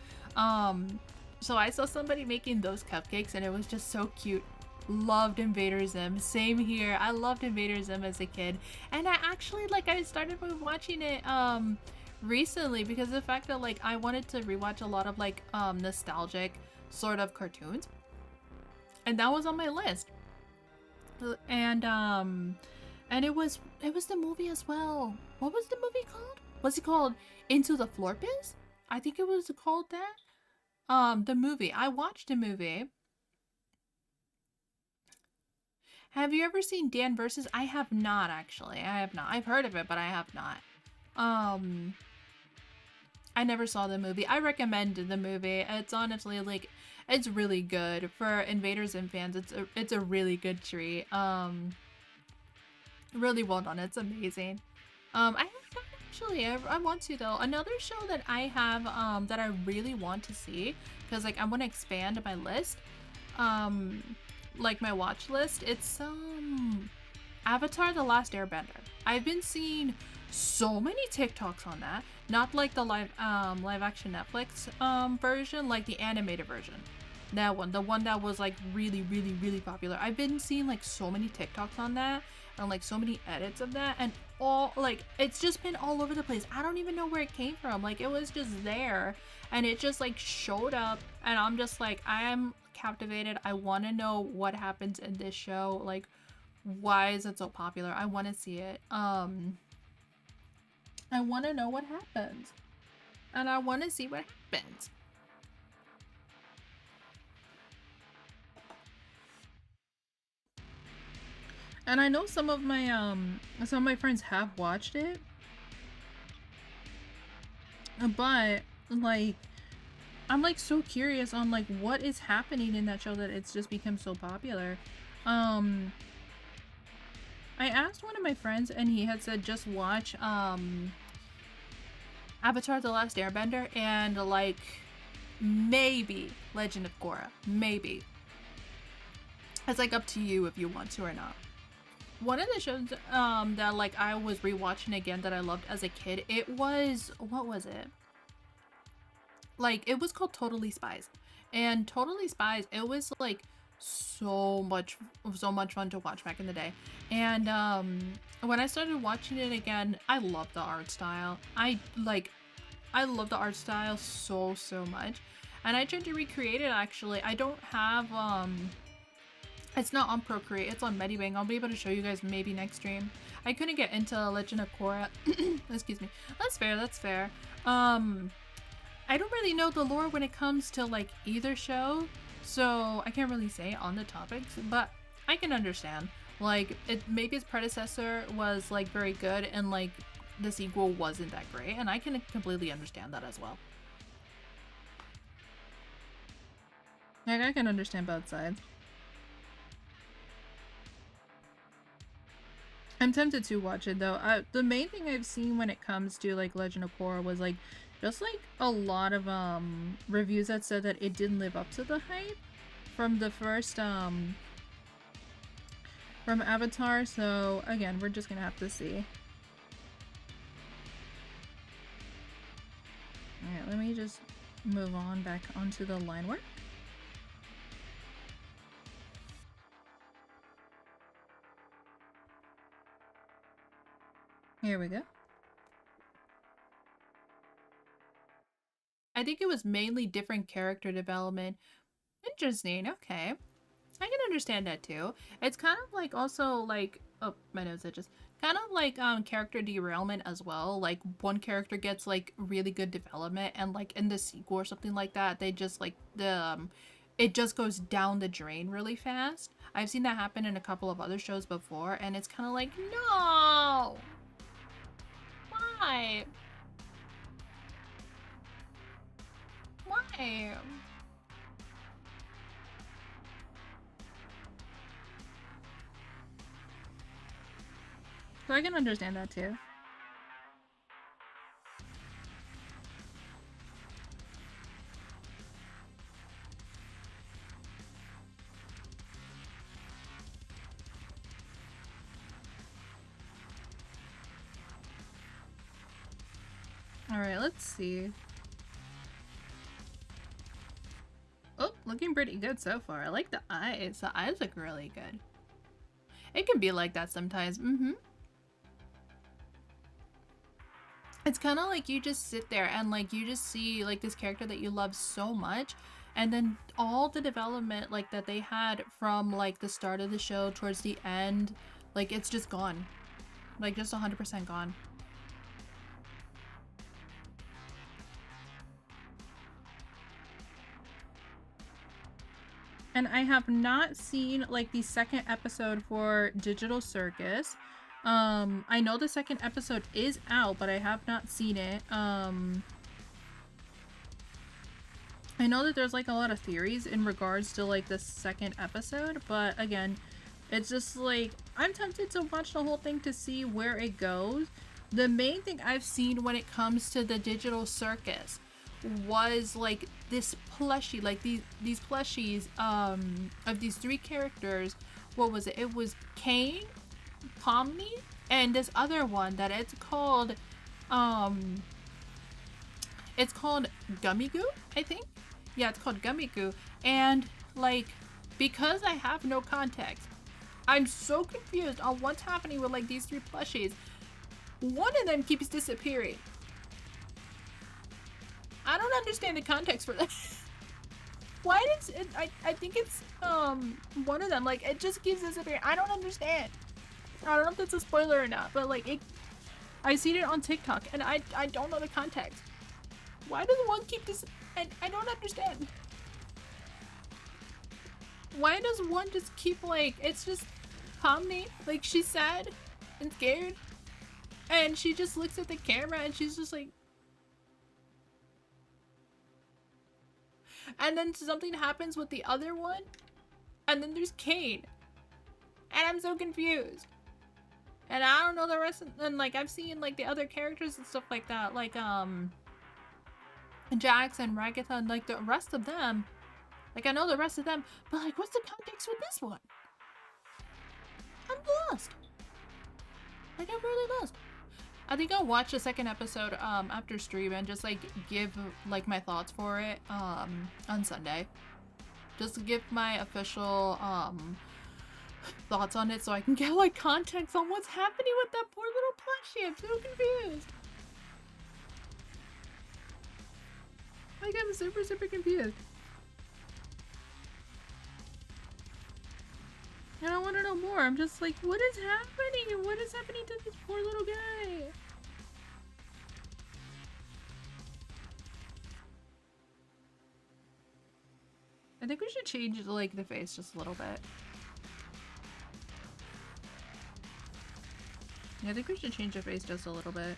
So I saw somebody making those cupcakes, and it was just so cute. Loved Invader Zim. Same here. I loved Invader Zim as a kid, and I actually like I started watching it recently because of the fact that like I wanted to rewatch a lot of like nostalgic sort of cartoons, and that was on my list. And it was the movie as well. What was the movie called? Was it called Into the Florpus? I think it was called that. The movie. I watched the movie. Have you ever seen Dan Versus? I have not, actually. I have not. I've heard of it, but I have not. I never saw the movie. I recommend the movie. It's honestly like, it's really good for Invader Zim fans. It's a really good treat. Really well done. It's amazing. I have not actually. I want to though. Another show that I have that I really want to see, because like I want to expand my list. Like my watch list. It's Avatar: The Last Airbender. I've been seeing so many TikToks on that. Not like the live action Netflix version, like the animated version. That one, the one that was like really, really, really popular. I've been seeing like so many TikToks on that and like so many edits of that, and all like it's just been all over the place. I don't even know where it came from. Like it was just there and it just like showed up, and I'm just like, I am captivated. I want to know what happens in this show. Like, why is it so popular? I want to see it. I want to know what happens, and I want to see what happens. And I know some of my friends have watched it, but like I'm like so curious on like what is happening in that show that it's just become so popular. I asked one of my friends and he had said just watch Avatar: The Last Airbender and like maybe Legend of Korra. Maybe. It's like up to you if you want to or not. One of the shows that like I was rewatching again that I loved as a kid, it was, what was it? Like it was called Totally Spies. And Totally Spies, it was like so much fun to watch back in the day. And when I started watching it again, I love the art style. I love the art style so much. And I tried to recreate it actually. I don't have it's not on Procreate, it's on Medibang. I'll be able to show you guys maybe next stream. I couldn't get into Legend of Korra. Excuse me. That's fair. I don't really know the lore when it comes to like either show, so I can't really say on the topics, but I can understand. Like maybe its predecessor was like very good and like the sequel wasn't that great, and I can completely understand that as well. Like I can understand both sides. I'm tempted to watch it though. The main thing I've seen when it comes to like Legend of Korra was like just like a lot of reviews that said that it didn't live up to the hype from the first from Avatar. So again, we're just gonna have to see. Alright, let me just move on back onto the line work. Here we go. I think it was mainly different character development. Interesting, okay. I can understand that too. It's kind of like also like, oh, my nose itches. Kind of like character derailment as well. Like one character gets like really good development and like in the sequel or something like that, they just like it just goes down the drain really fast. I've seen that happen in a couple of other shows before, and it's kind of like, no! Why? Why? So I can understand that too. Alright, let's see. Oh, looking pretty good so far. I like the eyes. The eyes look really good. It can be like that sometimes. It's kind of like you just sit there and like you just see like this character that you love so much, and then all the development like that they had from like the start of the show towards the end, like it's just gone. Like just 100% gone. And I have not seen like the second episode for Digital Circus. I know the second episode is out, but I have not seen it. I know that there's like a lot of theories in regards to like the second episode, but again, it's just like I'm tempted to watch the whole thing to see where it goes. The main thing I've seen when it comes to the Digital Circus was like this plushie, like these plushies of these three characters. What was it? It was Kane, Pomni, and this other one that it's called Gummy Goo, I think. Yeah, it's called Gummy Goo. And like, because I have no context, I'm so confused on what's happening with like these 3 plushies. One of them keeps disappearing. I don't understand the context for that. Why does it, I think it's one of them, like, it just keeps disappearing. I don't understand. I don't know if that's a spoiler or not, but like I seen it on TikTok and I don't know the context. Why does one keep this? I don't understand. Why does one just keep like, it's just Pomni, like she's sad and scared and she just looks at the camera and she's just like, and then something happens with the other one and then there's Kane and I'm so confused. And I don't know the rest of, and like I've seen like the other characters and stuff like that, like Jax and Ragatha and like the rest of them. Like I know the rest of them, but like what's the context with this one? I'm lost. Like I'm really lost. I think I'll watch the second episode after stream and just like give like my thoughts for it on Sunday. Just to give my official thoughts on it so I can get like context on what's happening with that poor little plushie. I'm so confused. Like I'm super confused. And I want to know more. I'm just like, what is happening? What is happening to this poor little guy? I think we should change like the face just a little bit. Yeah, I think we should change the face just a little bit.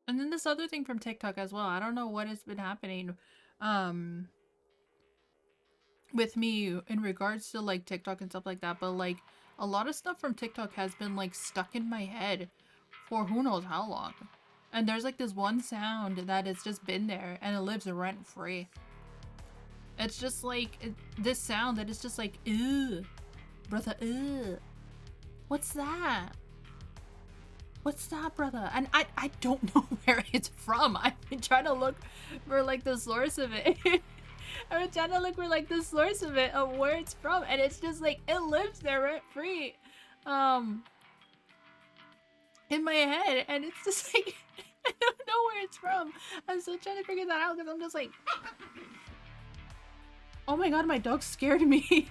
And then this other thing from TikTok as well. I don't know what has been happening with me in regards to like TikTok and stuff like that, but like a lot of stuff from TikTok has been like stuck in my head for who knows how long. And there's like this one sound that has just been there and it lives rent free. It's just like this sound that is just like, ew, brother, ew. What's that? What's that, brother? And I don't know where it's from. I've been trying to look for like the source of it. I've been trying to look for like the source of it, of where it's from, and it's just like it lives there rent free, in my head, and it's just like I don't know where it's from. I'm still trying to figure that out because I'm just like, oh my god, my dog scared me.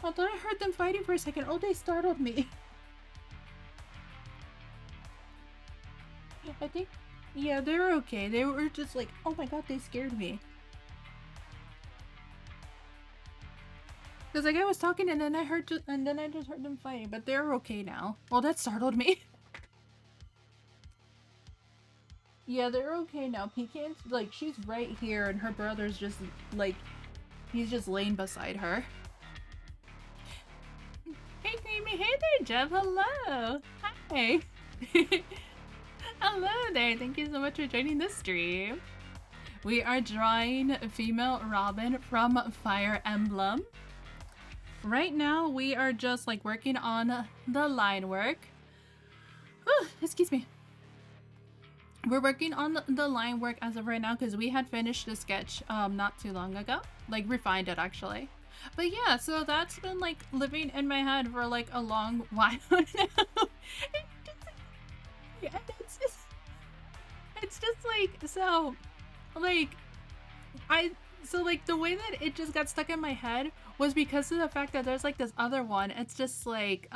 I thought I heard them fighting for a second. Oh, they startled me. I think, yeah, they're okay. They were just like, oh my god, they scared me. Because like I was talking and then I just heard them fighting, but they're okay now. Well, that startled me. Yeah, they're okay now. Pecan's like, she's right here and her brother's just like, he's just laying beside her. Hey Creamy, hey there Jeff, hello! Hi! Hello there, thank you so much for joining the stream. We are drawing female Robin from Fire Emblem. Right now we are just like working on the line work. Oh, excuse me. We're working on the line work as of right now because we had finished the sketch not too long ago. Like refined it actually. But yeah, so that's been like living in my head for like a long while now. Yeah, it's just like, so like so like the way that it just got stuck in my head was because of the fact that there's like this other one. It's just like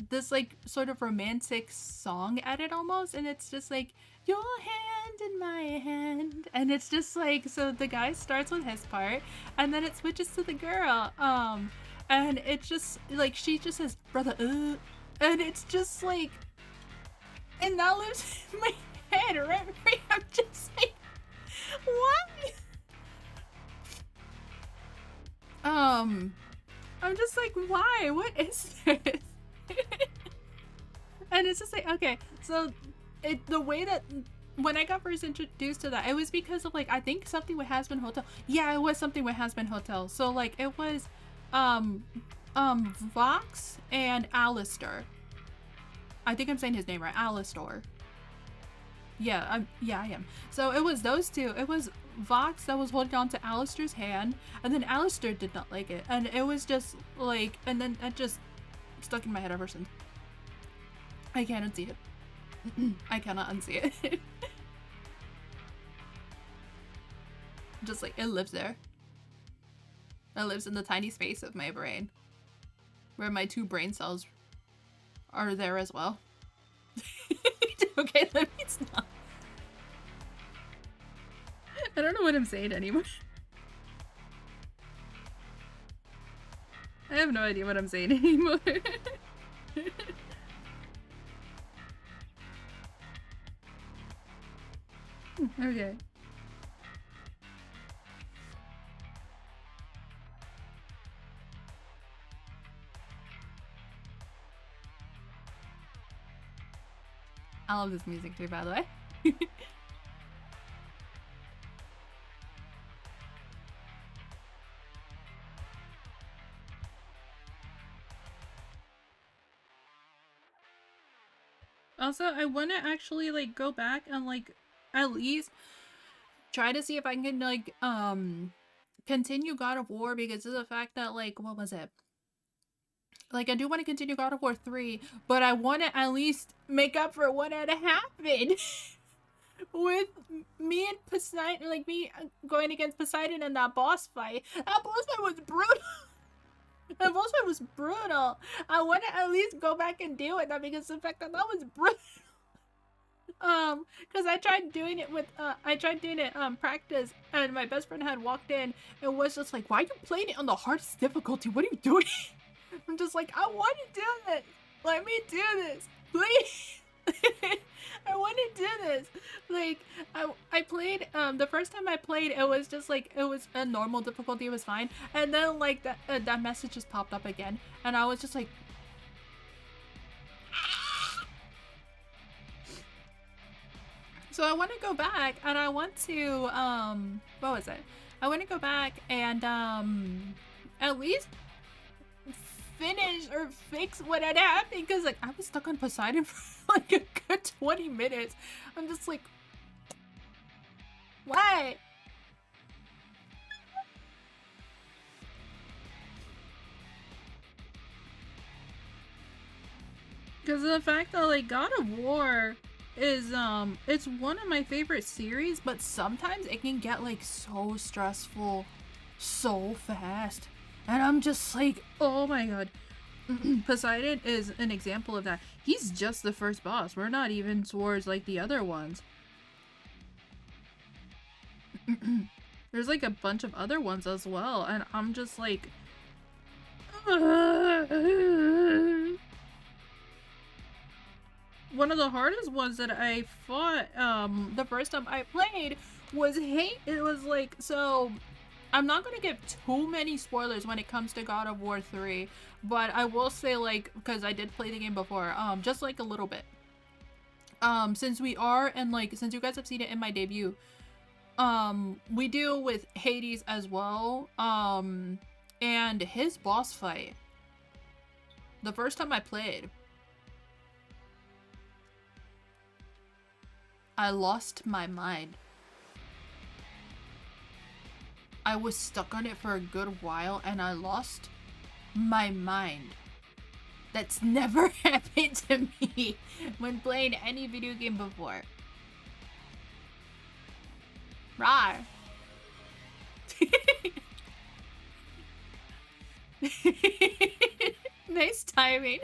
this like sort of romantic song edit almost, and it's just like your hand in my hand, and it's just like, so the guy starts with his part and then it switches to the girl and it's just like she just says brother and it's just like, And that lives in my head, right? I'm just like, what? I'm just like, why? What is this? And it's just like, okay, so the way that when I got first introduced to that, it was because of like, I think something with Has Been Hotel. Yeah, it was something with Has Been Hotel. So like it was um Vox and Alistair. I think I'm saying his name right. Alistair. Yeah, I am. So it was those two. It was Vox that was holding on to Alistair's hand, and then Alistair did not like it. And it was just like, and then it just stuck in my head ever since. I can't unsee it. I cannot unsee it. Just like, it lives there. It lives in the tiny space of my brain, where my 2 brain cells are there as well. Okay, let me stop. I don't know what I'm saying anymore. I have no idea what I'm saying anymore. Okay. I love this music too, by the way. Also, I want to actually like go back and like at least try to see if I can like continue God of War, because of the fact that like, what was it? Like, I do want to continue God of War 3, but I want to at least make up for what had happened with me and Poseidon, like me going against Poseidon in that boss fight. That boss fight was brutal. That boss fight was brutal. I want to at least go back and deal with that, because the fact that was brutal. Because I tried doing it with, practice, and my best friend had walked in and was just like, why are you playing it on the hardest difficulty? What are you doing? I'm just like, I want to do this. Let me do this, please. I want to do this. Like, I played, the first time I played, it was just like, it was a normal difficulty, it was fine. And then like that message just popped up again, and I was just like, so I want to go back, and I want to, what was it? I want to go back and, at least finish or fix what had happened, because like, I was stuck on Poseidon for like a good 20 minutes. I'm just like, why? Because of the fact that like God of War is it's one of my favorite series, but sometimes it can get like so stressful so fast, and I'm just like, oh my god. Poseidon is an example of that. He's just the first boss. We're not even towards like the other ones. There's like a bunch of other ones as well, and I'm just like, one of the hardest ones that I fought the first time I played was hate. It was like, so I'm not gonna give too many spoilers when it comes to God of War 3, but I will say, like, because I did play the game before, just like a little bit. Since we are, and like, since you guys have seen it in my debut, we deal with Hades as well, and his boss fight, the first time I played, I lost my mind. I was stuck on it for a good while, and I lost my mind. That's never happened to me when playing any video game before. Rawr. Nice timing.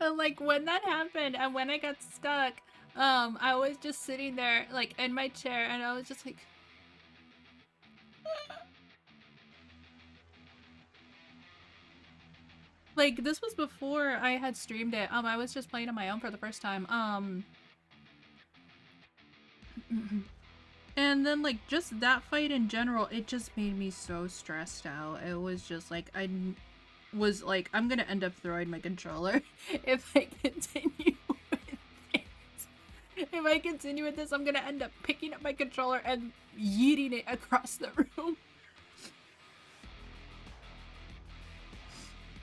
And like, when that happened and when I got stuck, I was just sitting there like in my chair, and I was just like, Like, this was before I had streamed it. I was just playing on my own for the first time. And then, like, just that fight in general, it just made me so stressed out. It was just, like, I was, like, I'm gonna end up throwing my controller if I continue with this. If I continue with this, I'm gonna end up picking up my controller and yeeting it across the room.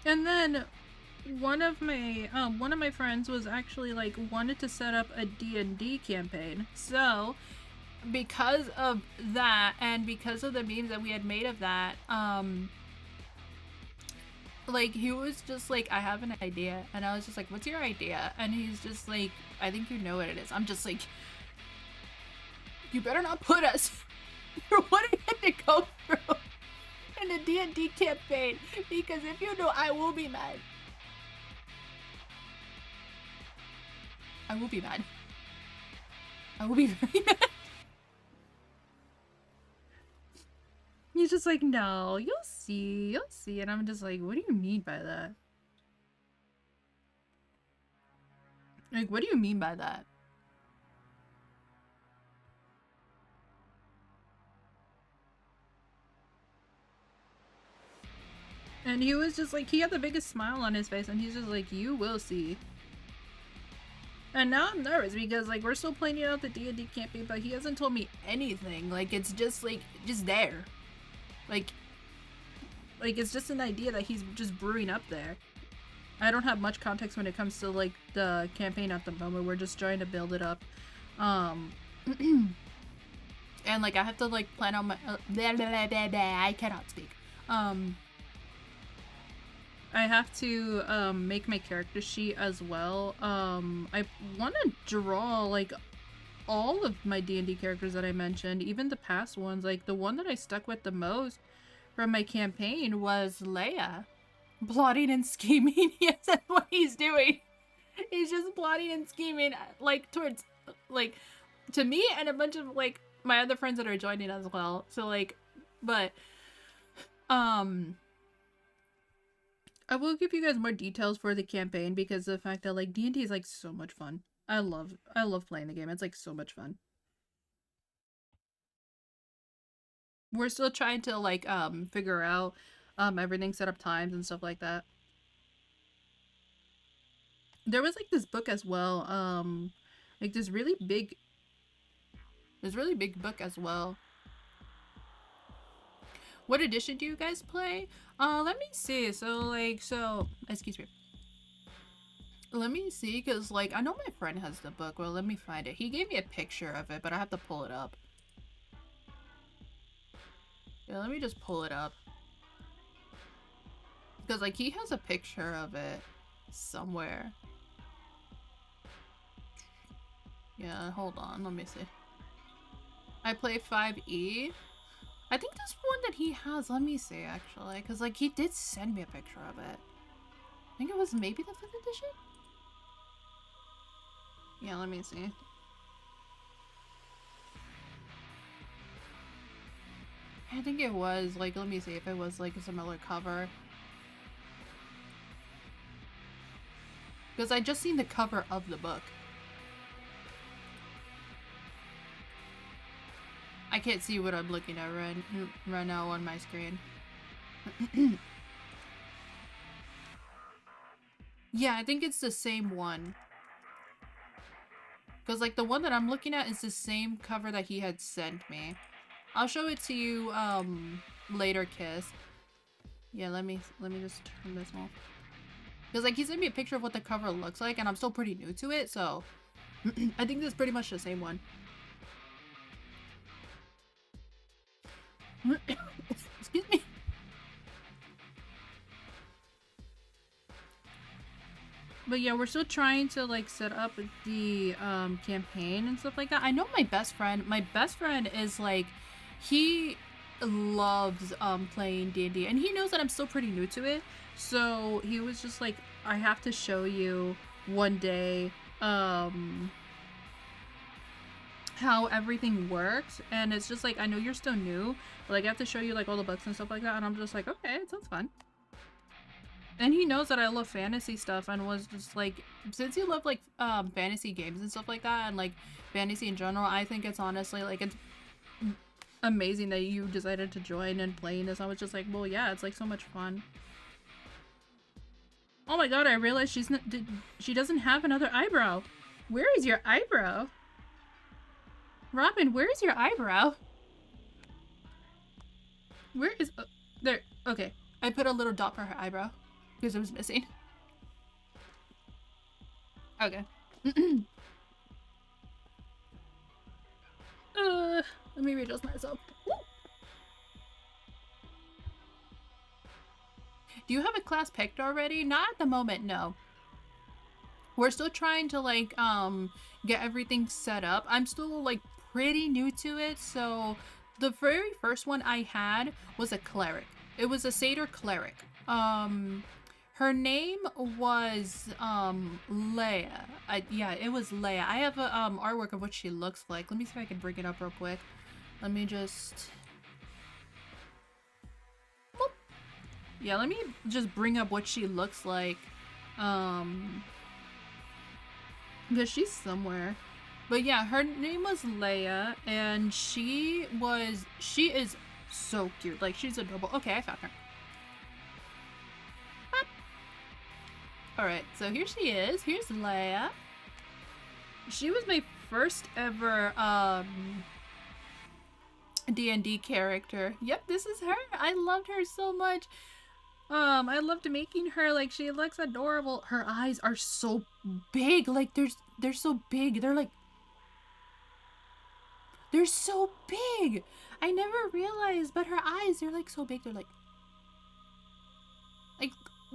And then one of my friends was actually like wanted to set up a D&D campaign. So because of that and because of the memes that we had made of that, like he was just like, I have an idea, and I was just like, what's your idea? And he's just like, I think you know what it is. I'm just like, you better not put us through what I had to go through in a D&D campaign, because if you do, I will be mad. I will be mad. I will be very mad. He's just like, no, you'll see. And I'm just like, what do you mean by that? Like, what do you mean by that? And he was just like, he had the biggest smile on his face, and he's just like, you will see. And now I'm nervous because, like, we're still planning out the D&D campaign, but he hasn't told me anything. Like, it's just, like, just there. Like, it's just an idea that he's just brewing up there. I don't have much context when it comes to, like, the campaign at the moment. We're just trying to build it up. And, like, I have to, like, plan out my... I cannot speak. I have to make my character sheet as well. I want to draw like all of my D&D characters that I mentioned, even the past ones. Like the one that I stuck with the most from my campaign was Leia. Plotting and scheming. Yes, that's what he's doing. He's just plotting and scheming, like towards, like, to me and a bunch of like my other friends that are joining as well. So like, but I will give you guys more details for the campaign because of the fact that like D&D is like so much fun. I love playing the game. It's like so much fun. We're still trying to like figure out everything, set up times and stuff like that. There was like this book as well. Like this really big book as well. What edition do you guys play? Let me see. So, excuse me. Let me see, because, like, I know my friend has the book. Well, let me find it. He gave me a picture of it, but I have to pull it up. Yeah, let me just pull it up. Because, like, he has a picture of it somewhere. Yeah, hold on. Let me see. I play 5e. I think this one that he has, let me see, actually. Because, like, he did send me a picture of it. I think it was maybe the 5th edition? Yeah, let me see. I think it was, like, let me see if it was, like, a similar cover. Because I just seen the cover of the book. I can't see what I'm looking at right now on my screen. Yeah, I think it's the same one. Because, like, the one that I'm looking at is the same cover that he had sent me. I'll show it to you, later, Kiss. Yeah, let me just turn this off. Because, like, he sent me a picture of what the cover looks like, and I'm still pretty new to it, so... I think that's pretty much the same one. Excuse me. But yeah, we're still trying to like set up the campaign and stuff like that. I know my best friend is like, he loves playing D&D, and he knows that I'm still pretty new to it. So he was just like, I have to show you one day how everything works. And it's just like, I know you're still new, but like I have to show you like all the books and stuff like that. And I'm just like, okay, it sounds fun. And he knows that I love fantasy stuff and was just like, since you love like fantasy games and stuff like that and like fantasy in general, I think it's honestly like it's amazing that you decided to join and playing this. I was just like, well, yeah, it's like so much fun. Oh my god, I realized she doesn't have another eyebrow. Where is your eyebrow? Robin, where is your eyebrow? Where is... there. Okay. I put a little dot for her eyebrow because it was missing. Okay. Let me readjust myself. Woo! Do you have a class picked already? Not at the moment, no. We're still trying to like get everything set up. I'm still like pretty new to it, so the very first one I had was a cleric. It was a satyr cleric. Her name was Leia. Yeah, it was Leia. I have a artwork of what she looks like. Let me see if I can bring it up real quick. Let me just... Boop. Yeah, let me just bring up what she looks like. Because she's somewhere. But yeah, her name was Leia, and she is so cute. Like, she's adorable. Okay, I found her. Alright, so here she is. Here's Leia. She was my first ever D&D character. Yep, this is her. I loved her so much. I loved making her. Like, she looks adorable. Her eyes are so big. Like, they're so big. They're so big. I never realized, but her eyes, they're like so big. They're like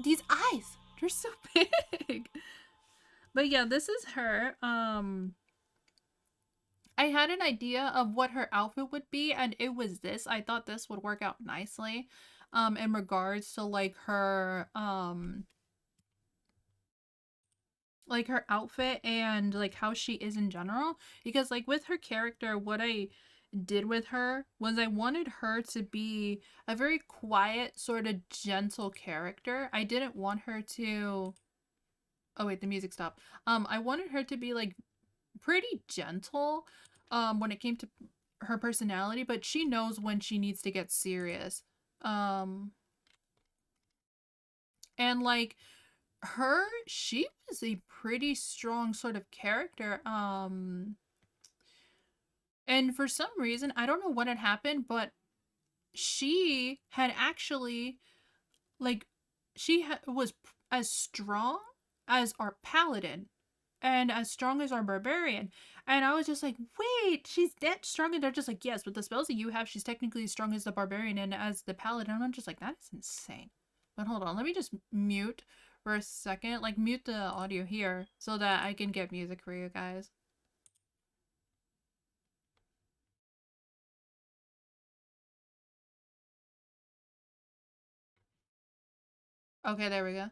these eyes. They're so big. But yeah, this is her. I had an idea of what her outfit would be, and it was this. I thought this would work out nicely. In regards to like her outfit and like how she is in general, because like with her character, what I did with her was I wanted her to be a very quiet, sort of gentle character. I didn't want her to... Oh wait, the music stopped. I wanted her to be like pretty gentle when it came to her personality, but she knows when she needs to get serious. And like she was a pretty strong sort of character. And for some reason, I don't know what had happened, but she had actually, like, was as strong as our paladin and as strong as our barbarian. And I was just like, wait, she's that strong? And they're just like, yes, with the spells that you have, she's technically as strong as the barbarian and as the paladin. And I'm just like, that is insane. But hold on, let me just mute for a second. Like, mute the audio here so that I can get music for you guys. Okay, there we go.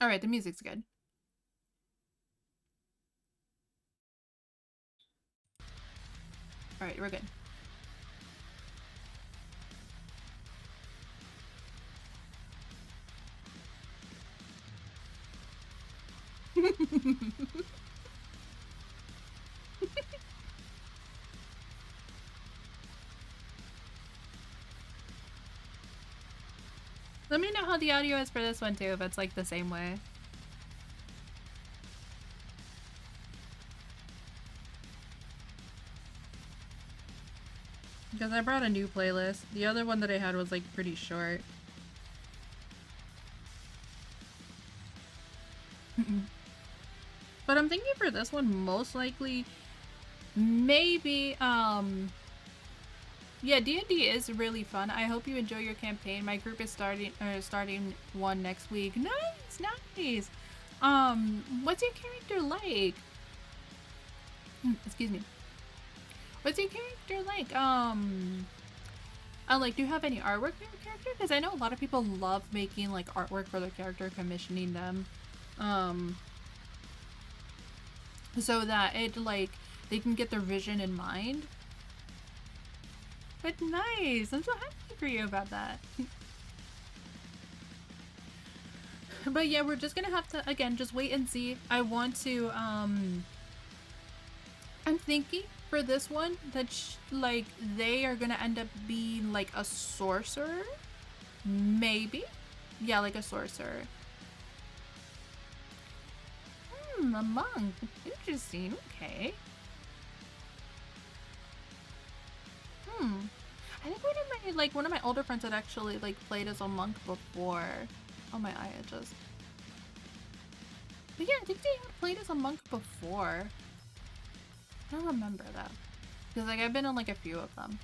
Alright, the music's good. Alright, we're good. Let me know how the audio is for this one too, if it's like the same way. Because I brought a new playlist. The other one that I had was like pretty short. But I'm thinking for this one, most likely, maybe, yeah, D&D is really fun. I hope you enjoy your campaign. My group is starting one next week. Nice, nice. What's your character like? Excuse me. What's your character like? Like, do you have any artwork for your character? Because I know a lot of people love making like artwork for their character, commissioning them, so that it like they can get their vision in mind. But nice, I'm so happy for you about that. But yeah, we're just gonna have to, again, just wait and see. I want to, I'm thinking for this one that, like, they are gonna end up being, like, a sorcerer? Maybe? Yeah, like a sorcerer. A monk. Interesting, okay. I think one of my older friends had actually, like, played as a monk before. Oh, my eye adjust. But yeah, I think they had played as a monk before. I don't remember that. Because, like, I've been on, like, a few of them.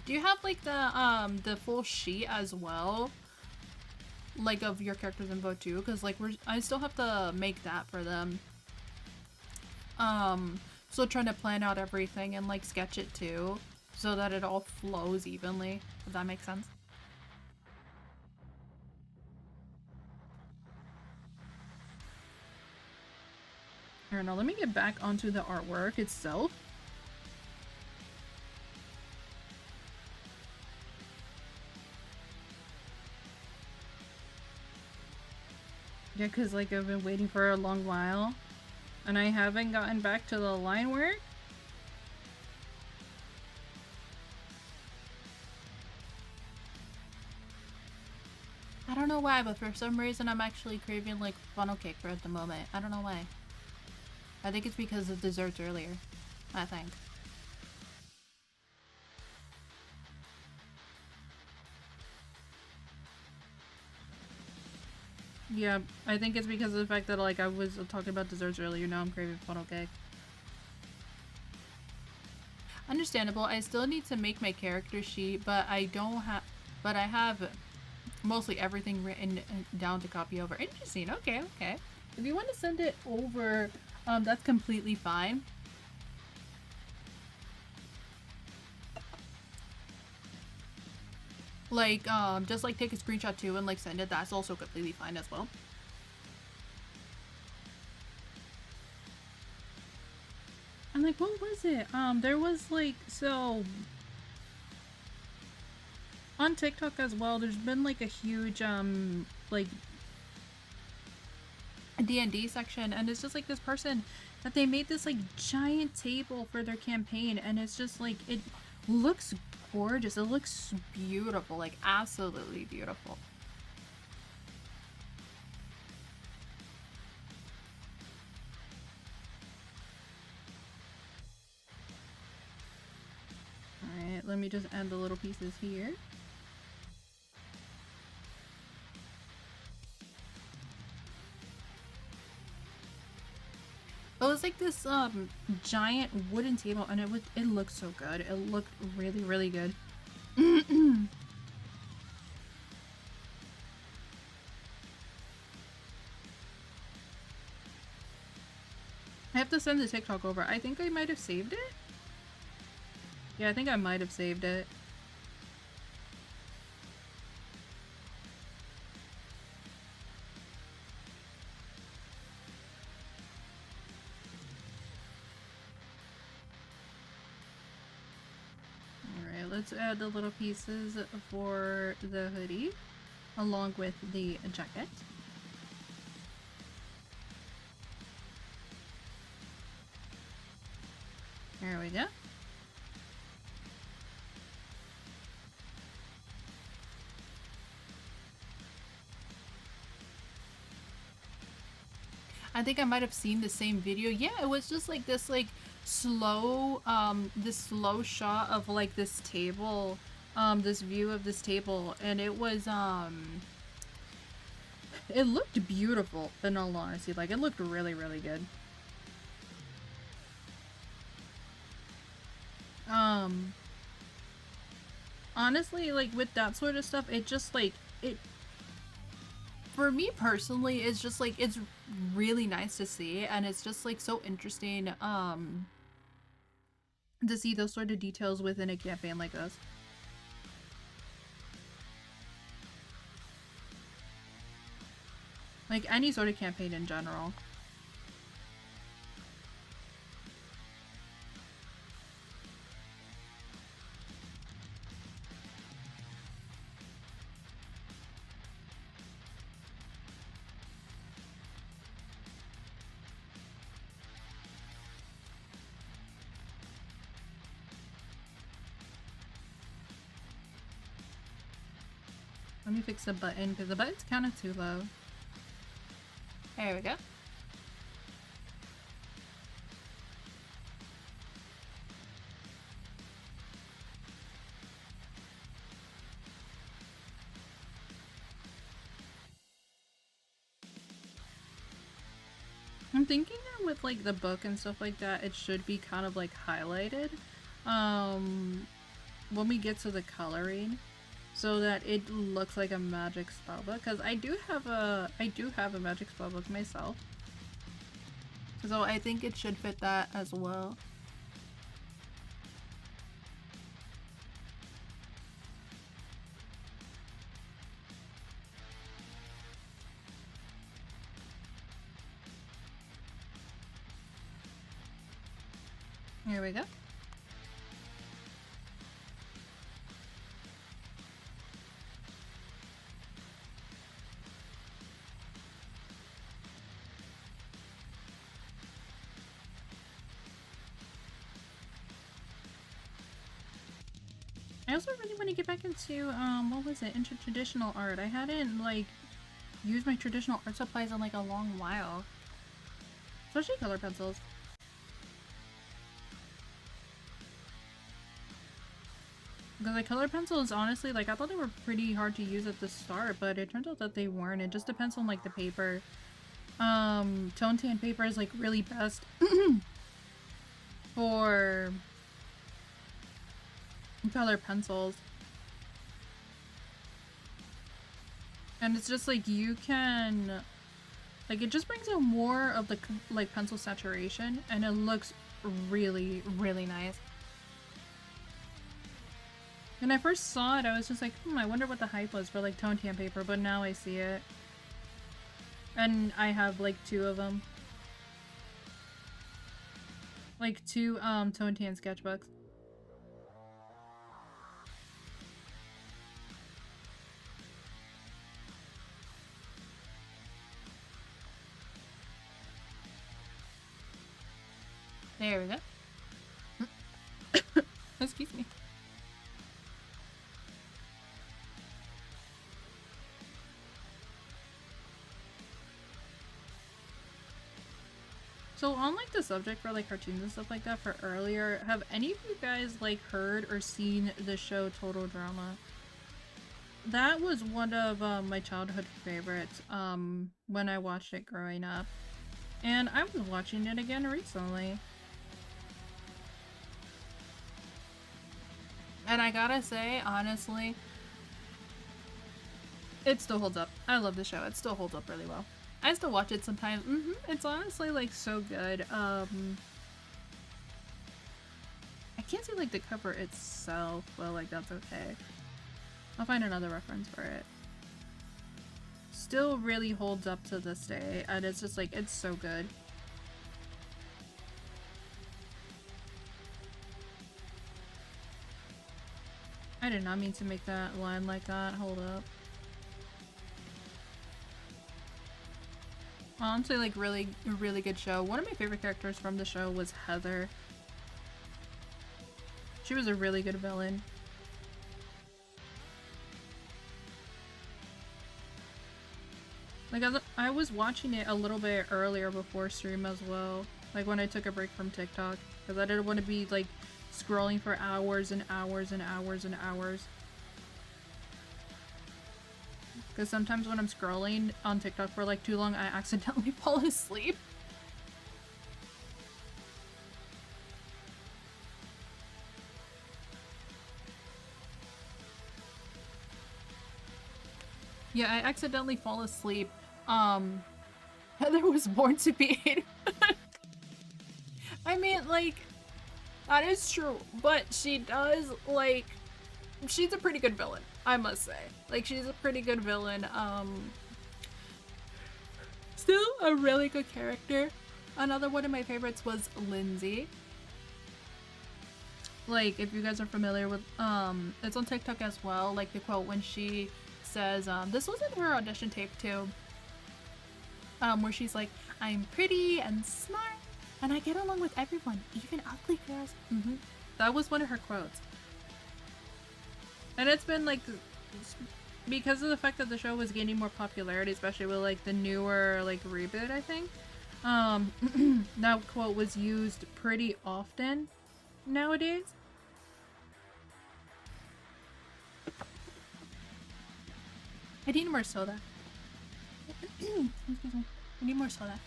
Do you have, like, the full sheet as well? Like, of your characters in Vote 2? Because, like, I still have to make that for them. Still trying to plan out everything and, like, sketch it too. So that it all flows evenly. If that makes sense. Alright, now let me get back onto the artwork itself. Yeah, because, like, I've been waiting for a long while. And I haven't gotten back to the line work. I don't know why, but for some reason I'm actually craving, like, funnel cake for at the moment. I don't know why. I think it's because of desserts earlier. I think. Yeah, I think it's because of the fact that, like, I was talking about desserts earlier. Now I'm craving funnel cake. Understandable. I still need to make my character sheet, but I don't have... But I have mostly everything written down to copy over. Interesting. Okay, okay. If you want to send it over, that's completely fine. Like, just, like, take a screenshot too and, like, send it. That's also completely fine as well. I'm like, what was it? There was, like, so... On TikTok as well, there's been, like, a huge, like... D&D section, and it's just, like, this person that they made this, like, giant table for their campaign, and it's just, like, it looks gorgeous. It looks beautiful, like, absolutely beautiful. Alright, let me just add the little pieces here. It was like this giant wooden table, and it looked so good. It looked really, really good. I have to send the TikTok over. I think I might have saved it. Yeah, I think I might have saved it. Let's add the little pieces for the hoodie along with the jacket. There we go. I think I might have seen the same video. Yeah, it was just like this, like, slow shot of, like, this table, this view of this table, and it was, it looked beautiful, in all honesty. Like, it looked really, really good. Honestly, like, with that sort of stuff, it just, like, for me personally, it's just, like, it's really nice to see, and it's just, like, so interesting, to see those sort of details within a campaign like this. Like, any sort of campaign in general. Let me fix the button, because the button's kind of too low. There we go. I'm thinking that with like the book and stuff like that, it should be kind of like highlighted when we get to the coloring, so that it looks like a magic spellbook. Because I do have a magic spellbook myself, so I think it should fit that as well. Here we go. I also really want to get back into, what was it? Into traditional art. I hadn't, like, used my traditional art supplies in, like, a long while. Especially color pencils. Because like color pencils, honestly, like I thought they were pretty hard to use at the start, but it turns out that they weren't. It just depends on like the paper. Tone tan paper is like really best for color pencils. And it's just like you can, like it just brings out more of the like pencil saturation, and it looks really, really nice. When I first saw it, I was just like, I wonder what the hype was for like tone tan paper, but now I see it. And I have like 2 of them. Like 2 tone tan sketchbooks. There we go. Excuse me. So on like the subject for like cartoons and stuff like that for earlier, have any of you guys like heard or seen the show Total Drama? That was one of my childhood favorites when I watched it growing up. And I was watching it again recently. And I gotta say, honestly, it still holds up. I love the show. It still holds up really well. I still watch it sometimes. It's honestly like so good. I can't see like the cover itself, but like that's okay. I'll find another reference for it. Still really holds up to this day, and it's just like, it's so good. I did not mean to make that line like that. Hold up. Honestly, like really good show. One of my favorite characters from the show was Heather. She was a really good villain. Like I was watching it a little bit earlier before stream as well. Like when I took a break from TikTok, because I didn't want to be like scrolling for hours and hours and hours and hours. Because sometimes when I'm scrolling on TikTok for like too long, I accidentally fall asleep. Yeah, I accidentally fall asleep. Heather was born to be hated. I mean, like, that is true, but she does, like, she's a pretty good villain, I must say. Like, she's a pretty good villain. Still a really good character. Another one of my favorites was Lindsay. Like, if you guys are familiar with, it's on TikTok as well, like the quote when she says, this was in her audition tape too, where she's like, I'm pretty and smart, and I get along with everyone, even ugly girls. That was one of her quotes. And it's been like, because of the fact that the show was gaining more popularity, especially with like the newer like reboot, I think, that quote was used pretty often nowadays. I need more soda. Excuse me. I need more soda.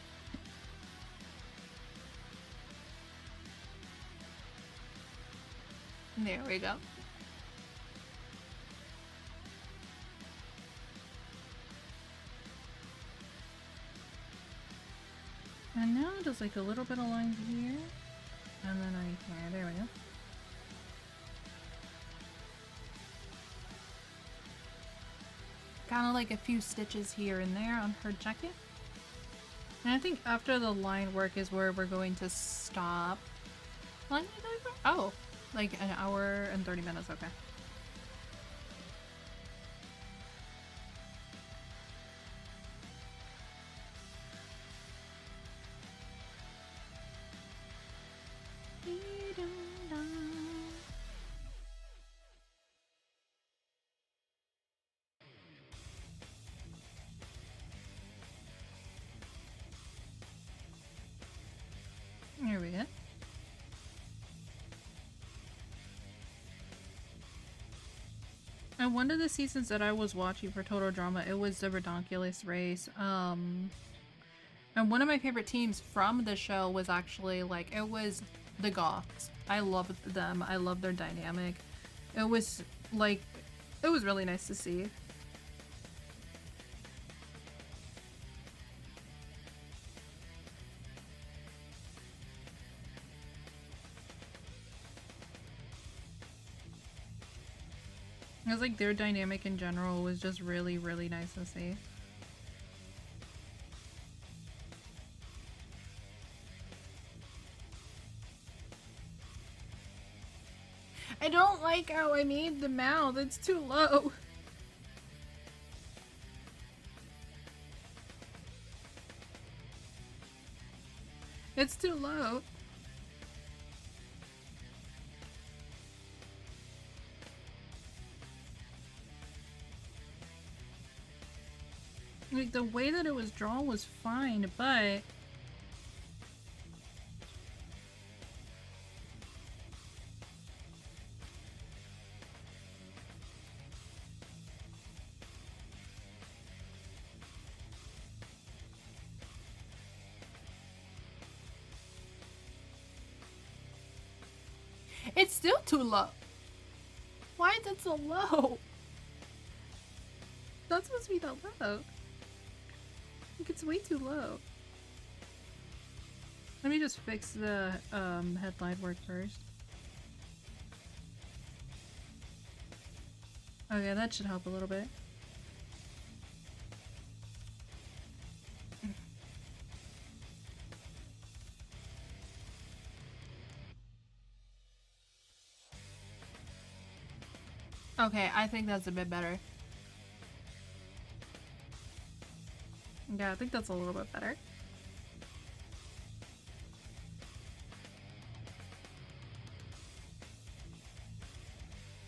There we go. And now just like a little bit of lines here. And then right here. There we go. Kind of like a few stitches here and there on her jacket. And I think after the line work is where we're going to stop. Oh, like an hour and 30 minutes, okay. There we go. And one of the seasons that I was watching for Total Drama, it was the Redonkulous race. And one of my favorite teams from the show was actually like, it was the Goths. I loved them. I loved their dynamic. It was like, it was really nice to see. It was like their dynamic in general was just really, really nice to see. I don't like how I made the mouth. It's too low. It's too low. Like, the way that it was drawn was fine, but... It's still too low. Why is it so low? That's supposed to be that low. Like, it's way too low. Let me just fix the headline work first. Okay, that should help a little bit. Okay, I think that's a bit better. Yeah, I think that's a little bit better.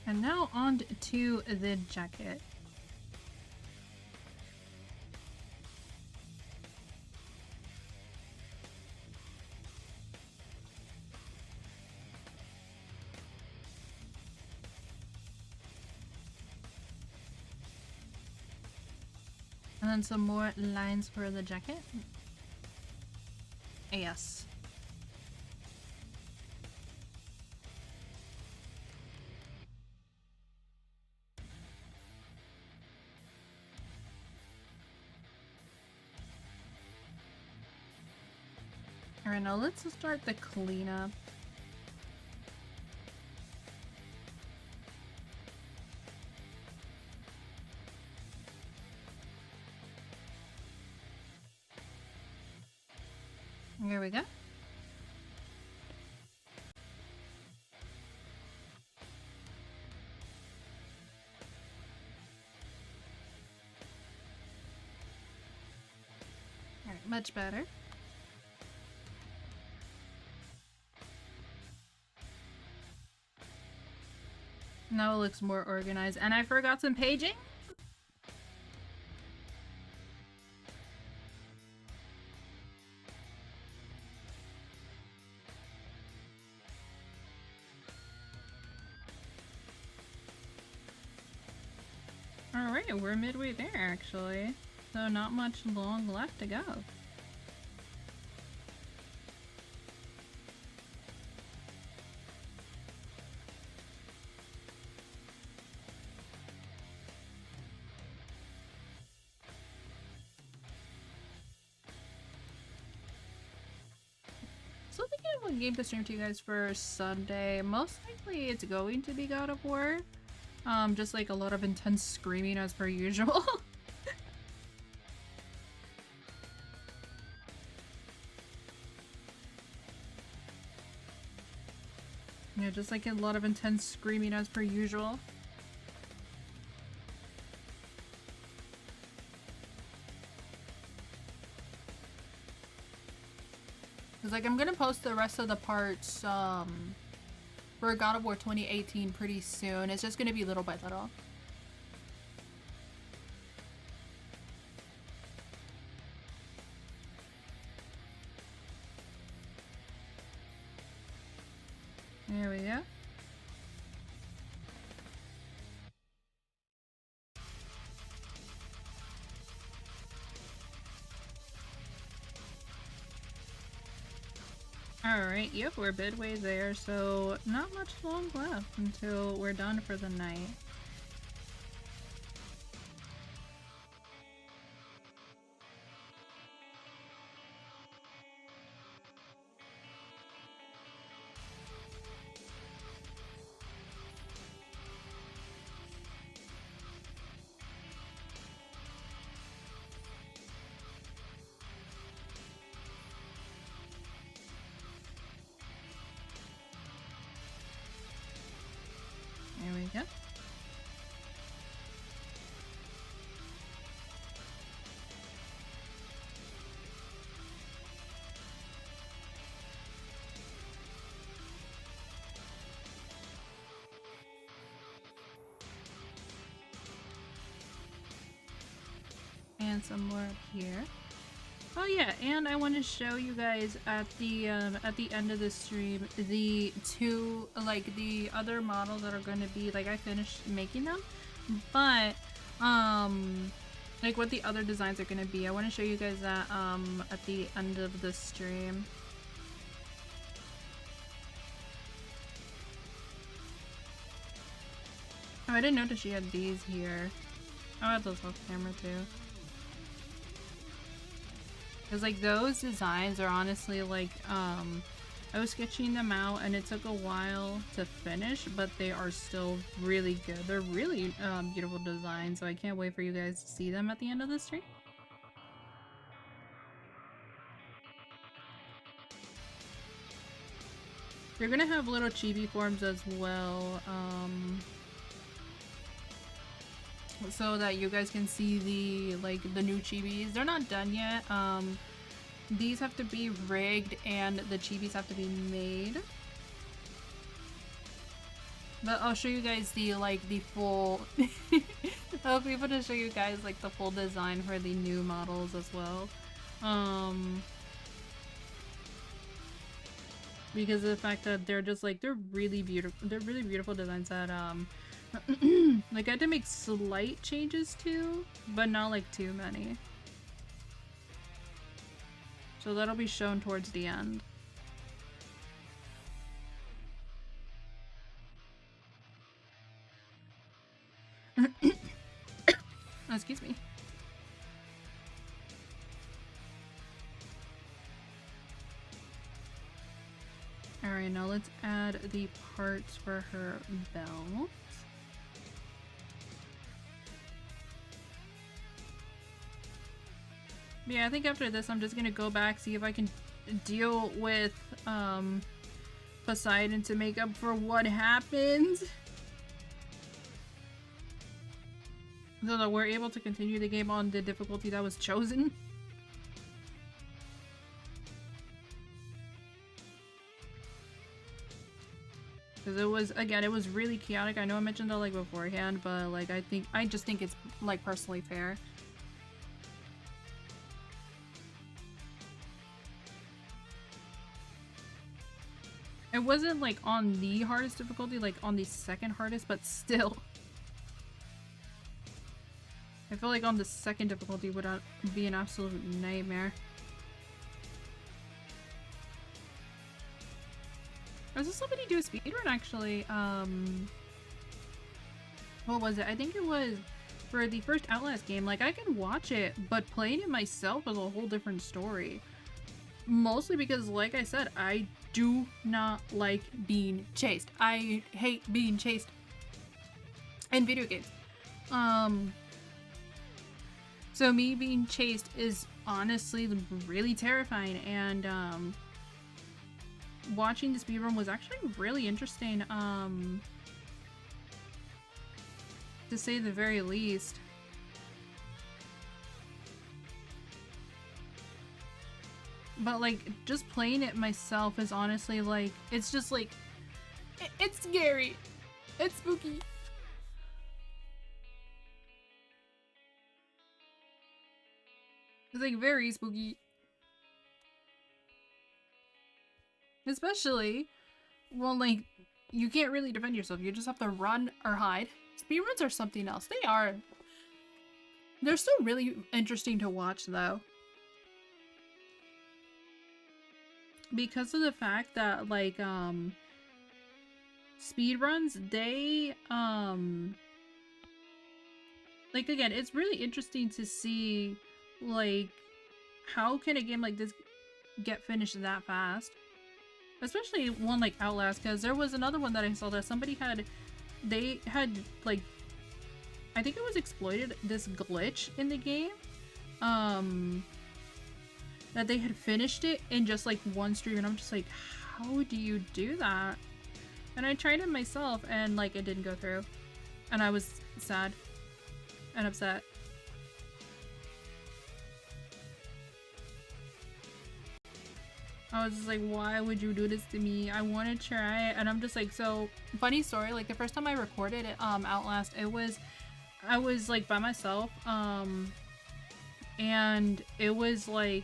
And now on to the jacket. And then some more lines for the jacket. Yes. Alright, now let's start the cleanup. Here we go. Alright, much better. Now it looks more organized. And I forgot some paging. Alright, we're midway there actually. So not much long left to go. So thinking of what game to stream to you guys for Sunday. Most likely it's going to be God of War. Just like a lot of intense screaming as per usual. Yeah, just like a lot of intense screaming as per usual. Cause like I'm gonna post the rest of the parts for God of War 2018 pretty soon. It's just gonna be little by little. There we go. Alright, yep, we're midway there, so not much long left until we're done for the night. There we go. And some more up here. Oh yeah, and I want to show you guys at the end of the stream the two, like, the other models that are going to be, like, I finished making them, but like what the other designs are going to be. I want to show you guys that at the end of the stream. Oh, I didn't notice she had these here. I had those off camera too. Because, like, those designs are honestly, like, I was sketching them out and it took a while to finish, but they are still really good. They're really beautiful designs, so I can't wait for you guys to see them at the end of the stream. They're gonna have little chibi forms as well, so that you guys can see the, like, the new chibis. They're not done yet. These have to be rigged and the chibis have to be made. But I'll show you guys the, like, the full I'll be able to show you guys, like, the full design for the new models as well. Because of the fact that they're just, like, they're really beautiful designs that like, I had to make slight changes to, but not, like, too many. So that'll be shown towards the end. Oh, excuse me. Alright, now let's add the parts for her belt. Yeah, I think after this I'm just gonna go back, see if I can deal with Poseidon to make up for what happened, so that we're able to continue the game on the difficulty that was chosen. Because it was, again, it was really chaotic. I know I mentioned that, like, beforehand, but, like, I just think it's, like, personally fair. It wasn't, like, on the hardest difficulty, like, on the second hardest, but still. I feel like on the second difficulty would be an absolute nightmare. I saw somebody do a speedrun actually. What was it? I think it was for the first Outlast game. Like, I can watch it, but playing it myself is a whole different story. Mostly because, like I said, I do not like being chased. I hate being chased in video games. So me being chased is honestly really terrifying, and watching the speedrun was actually really interesting, to say the very least. But like, just playing it myself is honestly like, it's just like, it's scary. It's spooky. It's like very spooky. Especially, well, like, you can't really defend yourself. You just have to run or hide. Speedruns are something else. They are. They're still really interesting to watch, though. Because of the fact that, like, speedruns, they, like, again, it's really interesting to see, like, how can a game like this get finished that fast? Especially one like Outlast, because there was another one that I saw that somebody had, they had, like, I think it was exploited this glitch in the game, that they had finished it in just like one stream, and I'm just like, how do you do that? And I tried it myself, and like, it didn't go through, and I was sad and upset. I was just like, why would you do this to me? I want to try it. And I'm just like, so funny story, like the first time I recorded it, Outlast, I was like by myself, and it was like,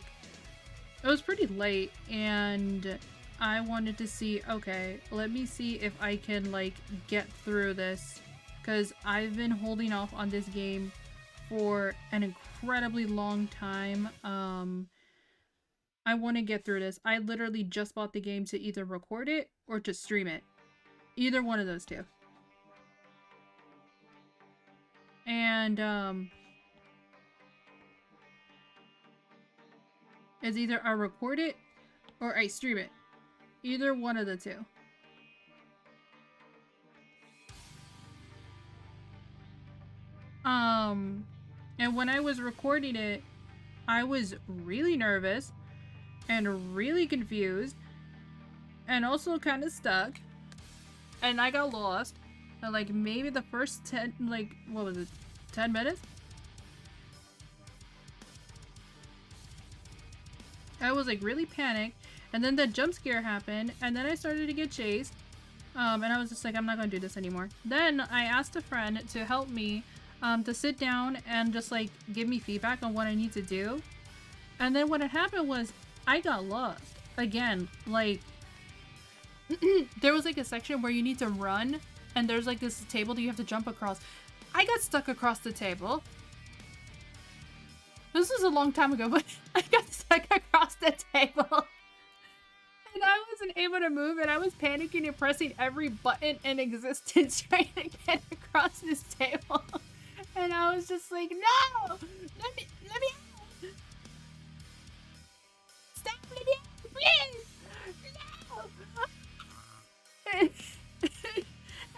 it was pretty late, and I wanted to see, okay, let me see if I can like get through this, because I've been holding off on this game for an incredibly long time. I want to get through this. I literally just bought the game to either record it or to stream it. Either one of those two. And, it's either I record it or I stream it. Either one of the two. And when I was recording it, I was really nervous and really confused and also kind of stuck, and I got lost. And like maybe the first 10, like, what was it, 10 minutes? I was like really panicked, and then the jump scare happened, and then I started to get chased, and I was just like, I'm not gonna do this anymore. Then I asked a friend to help me, to sit down and just like give me feedback on what I need to do. And then what had happened was I got lost again. Like there was like a section where you need to run, and there's like this table that you have to jump across. I got stuck across the table. This was a long time ago, but I got stuck across the table. And I wasn't able to move, and I was panicking and pressing every button in existence trying to get across this table. And I was just like, no! Let me stop, let me out, please! No!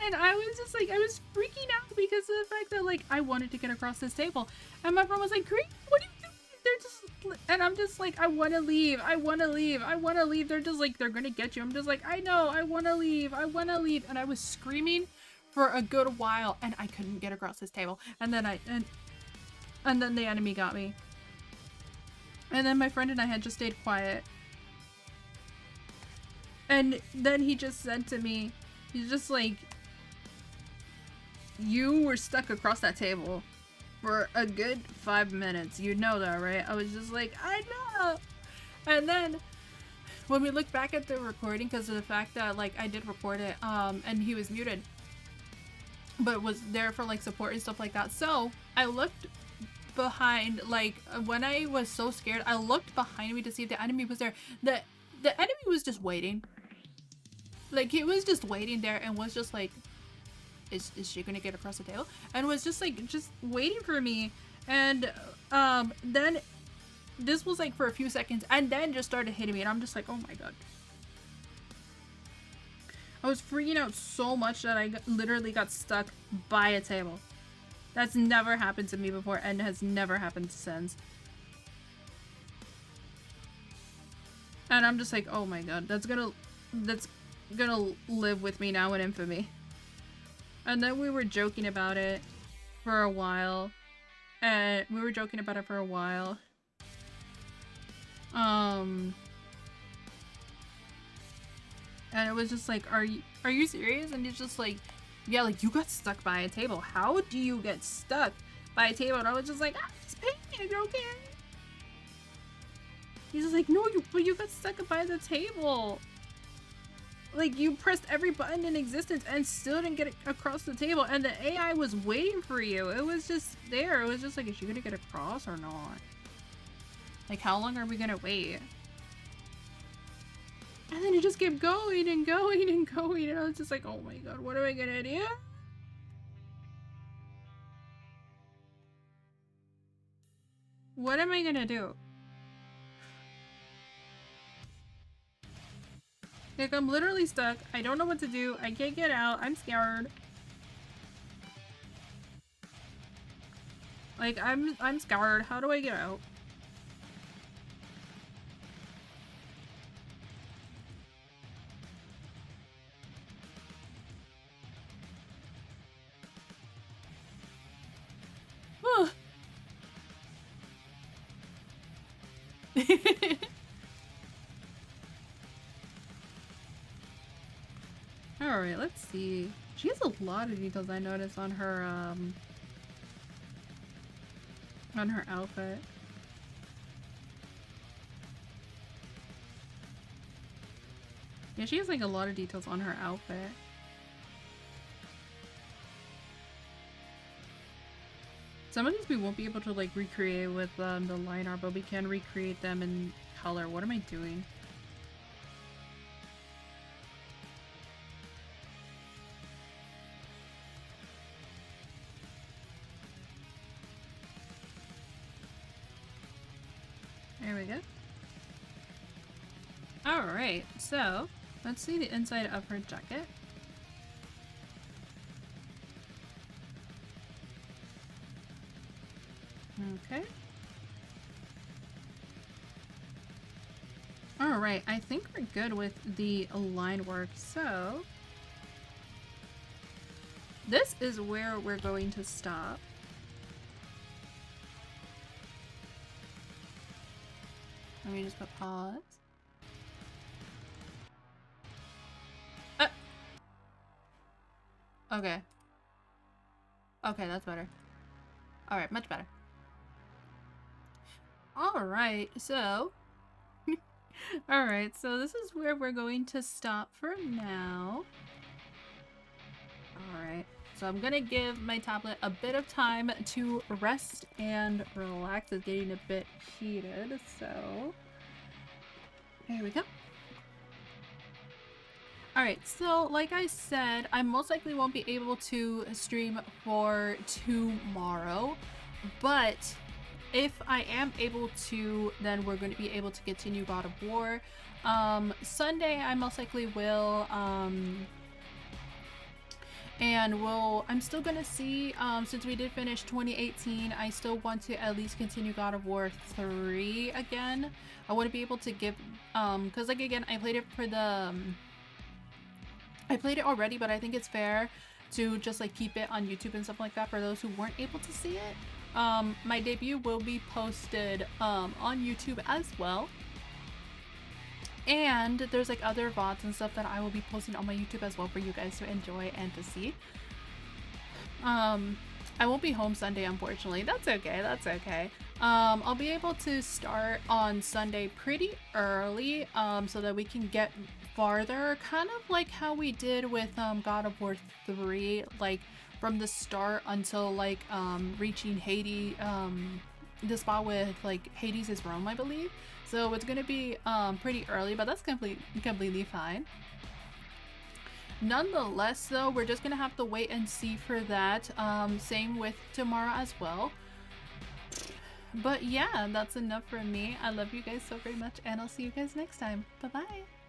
And I was just like, I was freaking out because of the fact that like I wanted to get across this table. And my friend was like, Green, what are you doing? They're just, and I'm just like, I want to leave. I want to leave. I want to leave. They're just like, they're going to get you. I'm just like, I know, I want to leave. I want to leave. And I was screaming for a good while, and I couldn't get across this table. And then and then the enemy got me. And then my friend and I had just stayed quiet. And then he just said to me, he's just like, you were stuck across that table for a good 5 minutes. You know that, right? I was just like, I know. And then when we look back at the recording, because of the fact that like I did record it, and he was muted, but was there for like support and stuff like that. So I looked behind, like, when I was so scared, I looked behind me to see if the enemy was there. The enemy was just waiting. Like, he was just waiting there and was just like, is she gonna get across the table? And was just like, just waiting for me. And then this was like for a few seconds and then just started hitting me, and I'm just like, oh my god. I was freaking out so much that I literally got stuck by a table. That's never happened to me before and has never happened since. And I'm just like, oh my god, that's gonna live with me now in infamy. And then we were joking about it for a while. And and it was just like, are you serious? And it's just like, yeah, like, you got stuck by a table. How do you get stuck by a table? And I was just like, I'm just painting, okay? He's just like, no, you got stuck by the table. Like, you pressed every button in existence and still didn't get it across the table. And the AI was waiting for you. It was just there. It was just like, is she gonna get across or not? Like, how long are we gonna wait? And then it just kept going and going and going. And I was just like, oh my god, what am I gonna do? What am I gonna do? Like, I'm literally stuck. I don't know what to do. I can't get out. I'm scared. Like, I'm scared. How do I get out? Alright, let's see. She has a lot of details I noticed on her outfit. Yeah, she has like a lot of details on her outfit. Some of these we won't be able to like recreate with the line art, but we can recreate them in color. What am I doing? There we go. Alright, so let's see the inside of her jacket. Okay. Alright, I think we're good with the line work, so this is where we're going to stop. Let me just put pause. Okay. Okay, that's better. Alright, much better. Alright, so alright, so this is where we're going to stop for now. Alright, so I'm gonna give my tablet a bit of time to rest and relax. It's getting a bit heated, so there we go. Alright, so like I said, I most likely won't be able to stream for tomorrow, but if I am able to, then we're going to be able to continue God of War. Sunday I most likely will, and I'm still gonna see, since we did finish 2018, I still want to at least continue God of War 3 again. I want to be able to give, because like again, I played it for the, I played it already, but I think it's fair to just like keep it on YouTube and stuff like that for those who weren't able to see it. My debut will be posted on YouTube as well. And there's like other VODs and stuff that I will be posting on my YouTube as well for you guys to enjoy and to see. I won't be home Sunday, unfortunately. That's okay, that's okay. I'll be able to start on Sunday pretty early, so that we can get farther, kind of like how we did with God of War 3, like from the start until like reaching Hades, the spot with like Hades' Rome, I believe. So it's gonna be pretty early, but that's completely fine. Nonetheless, though, we're just gonna have to wait and see for that. Same with tomorrow as well. But yeah, that's enough for me. I love you guys so very much, and I'll see you guys next time. Bye bye.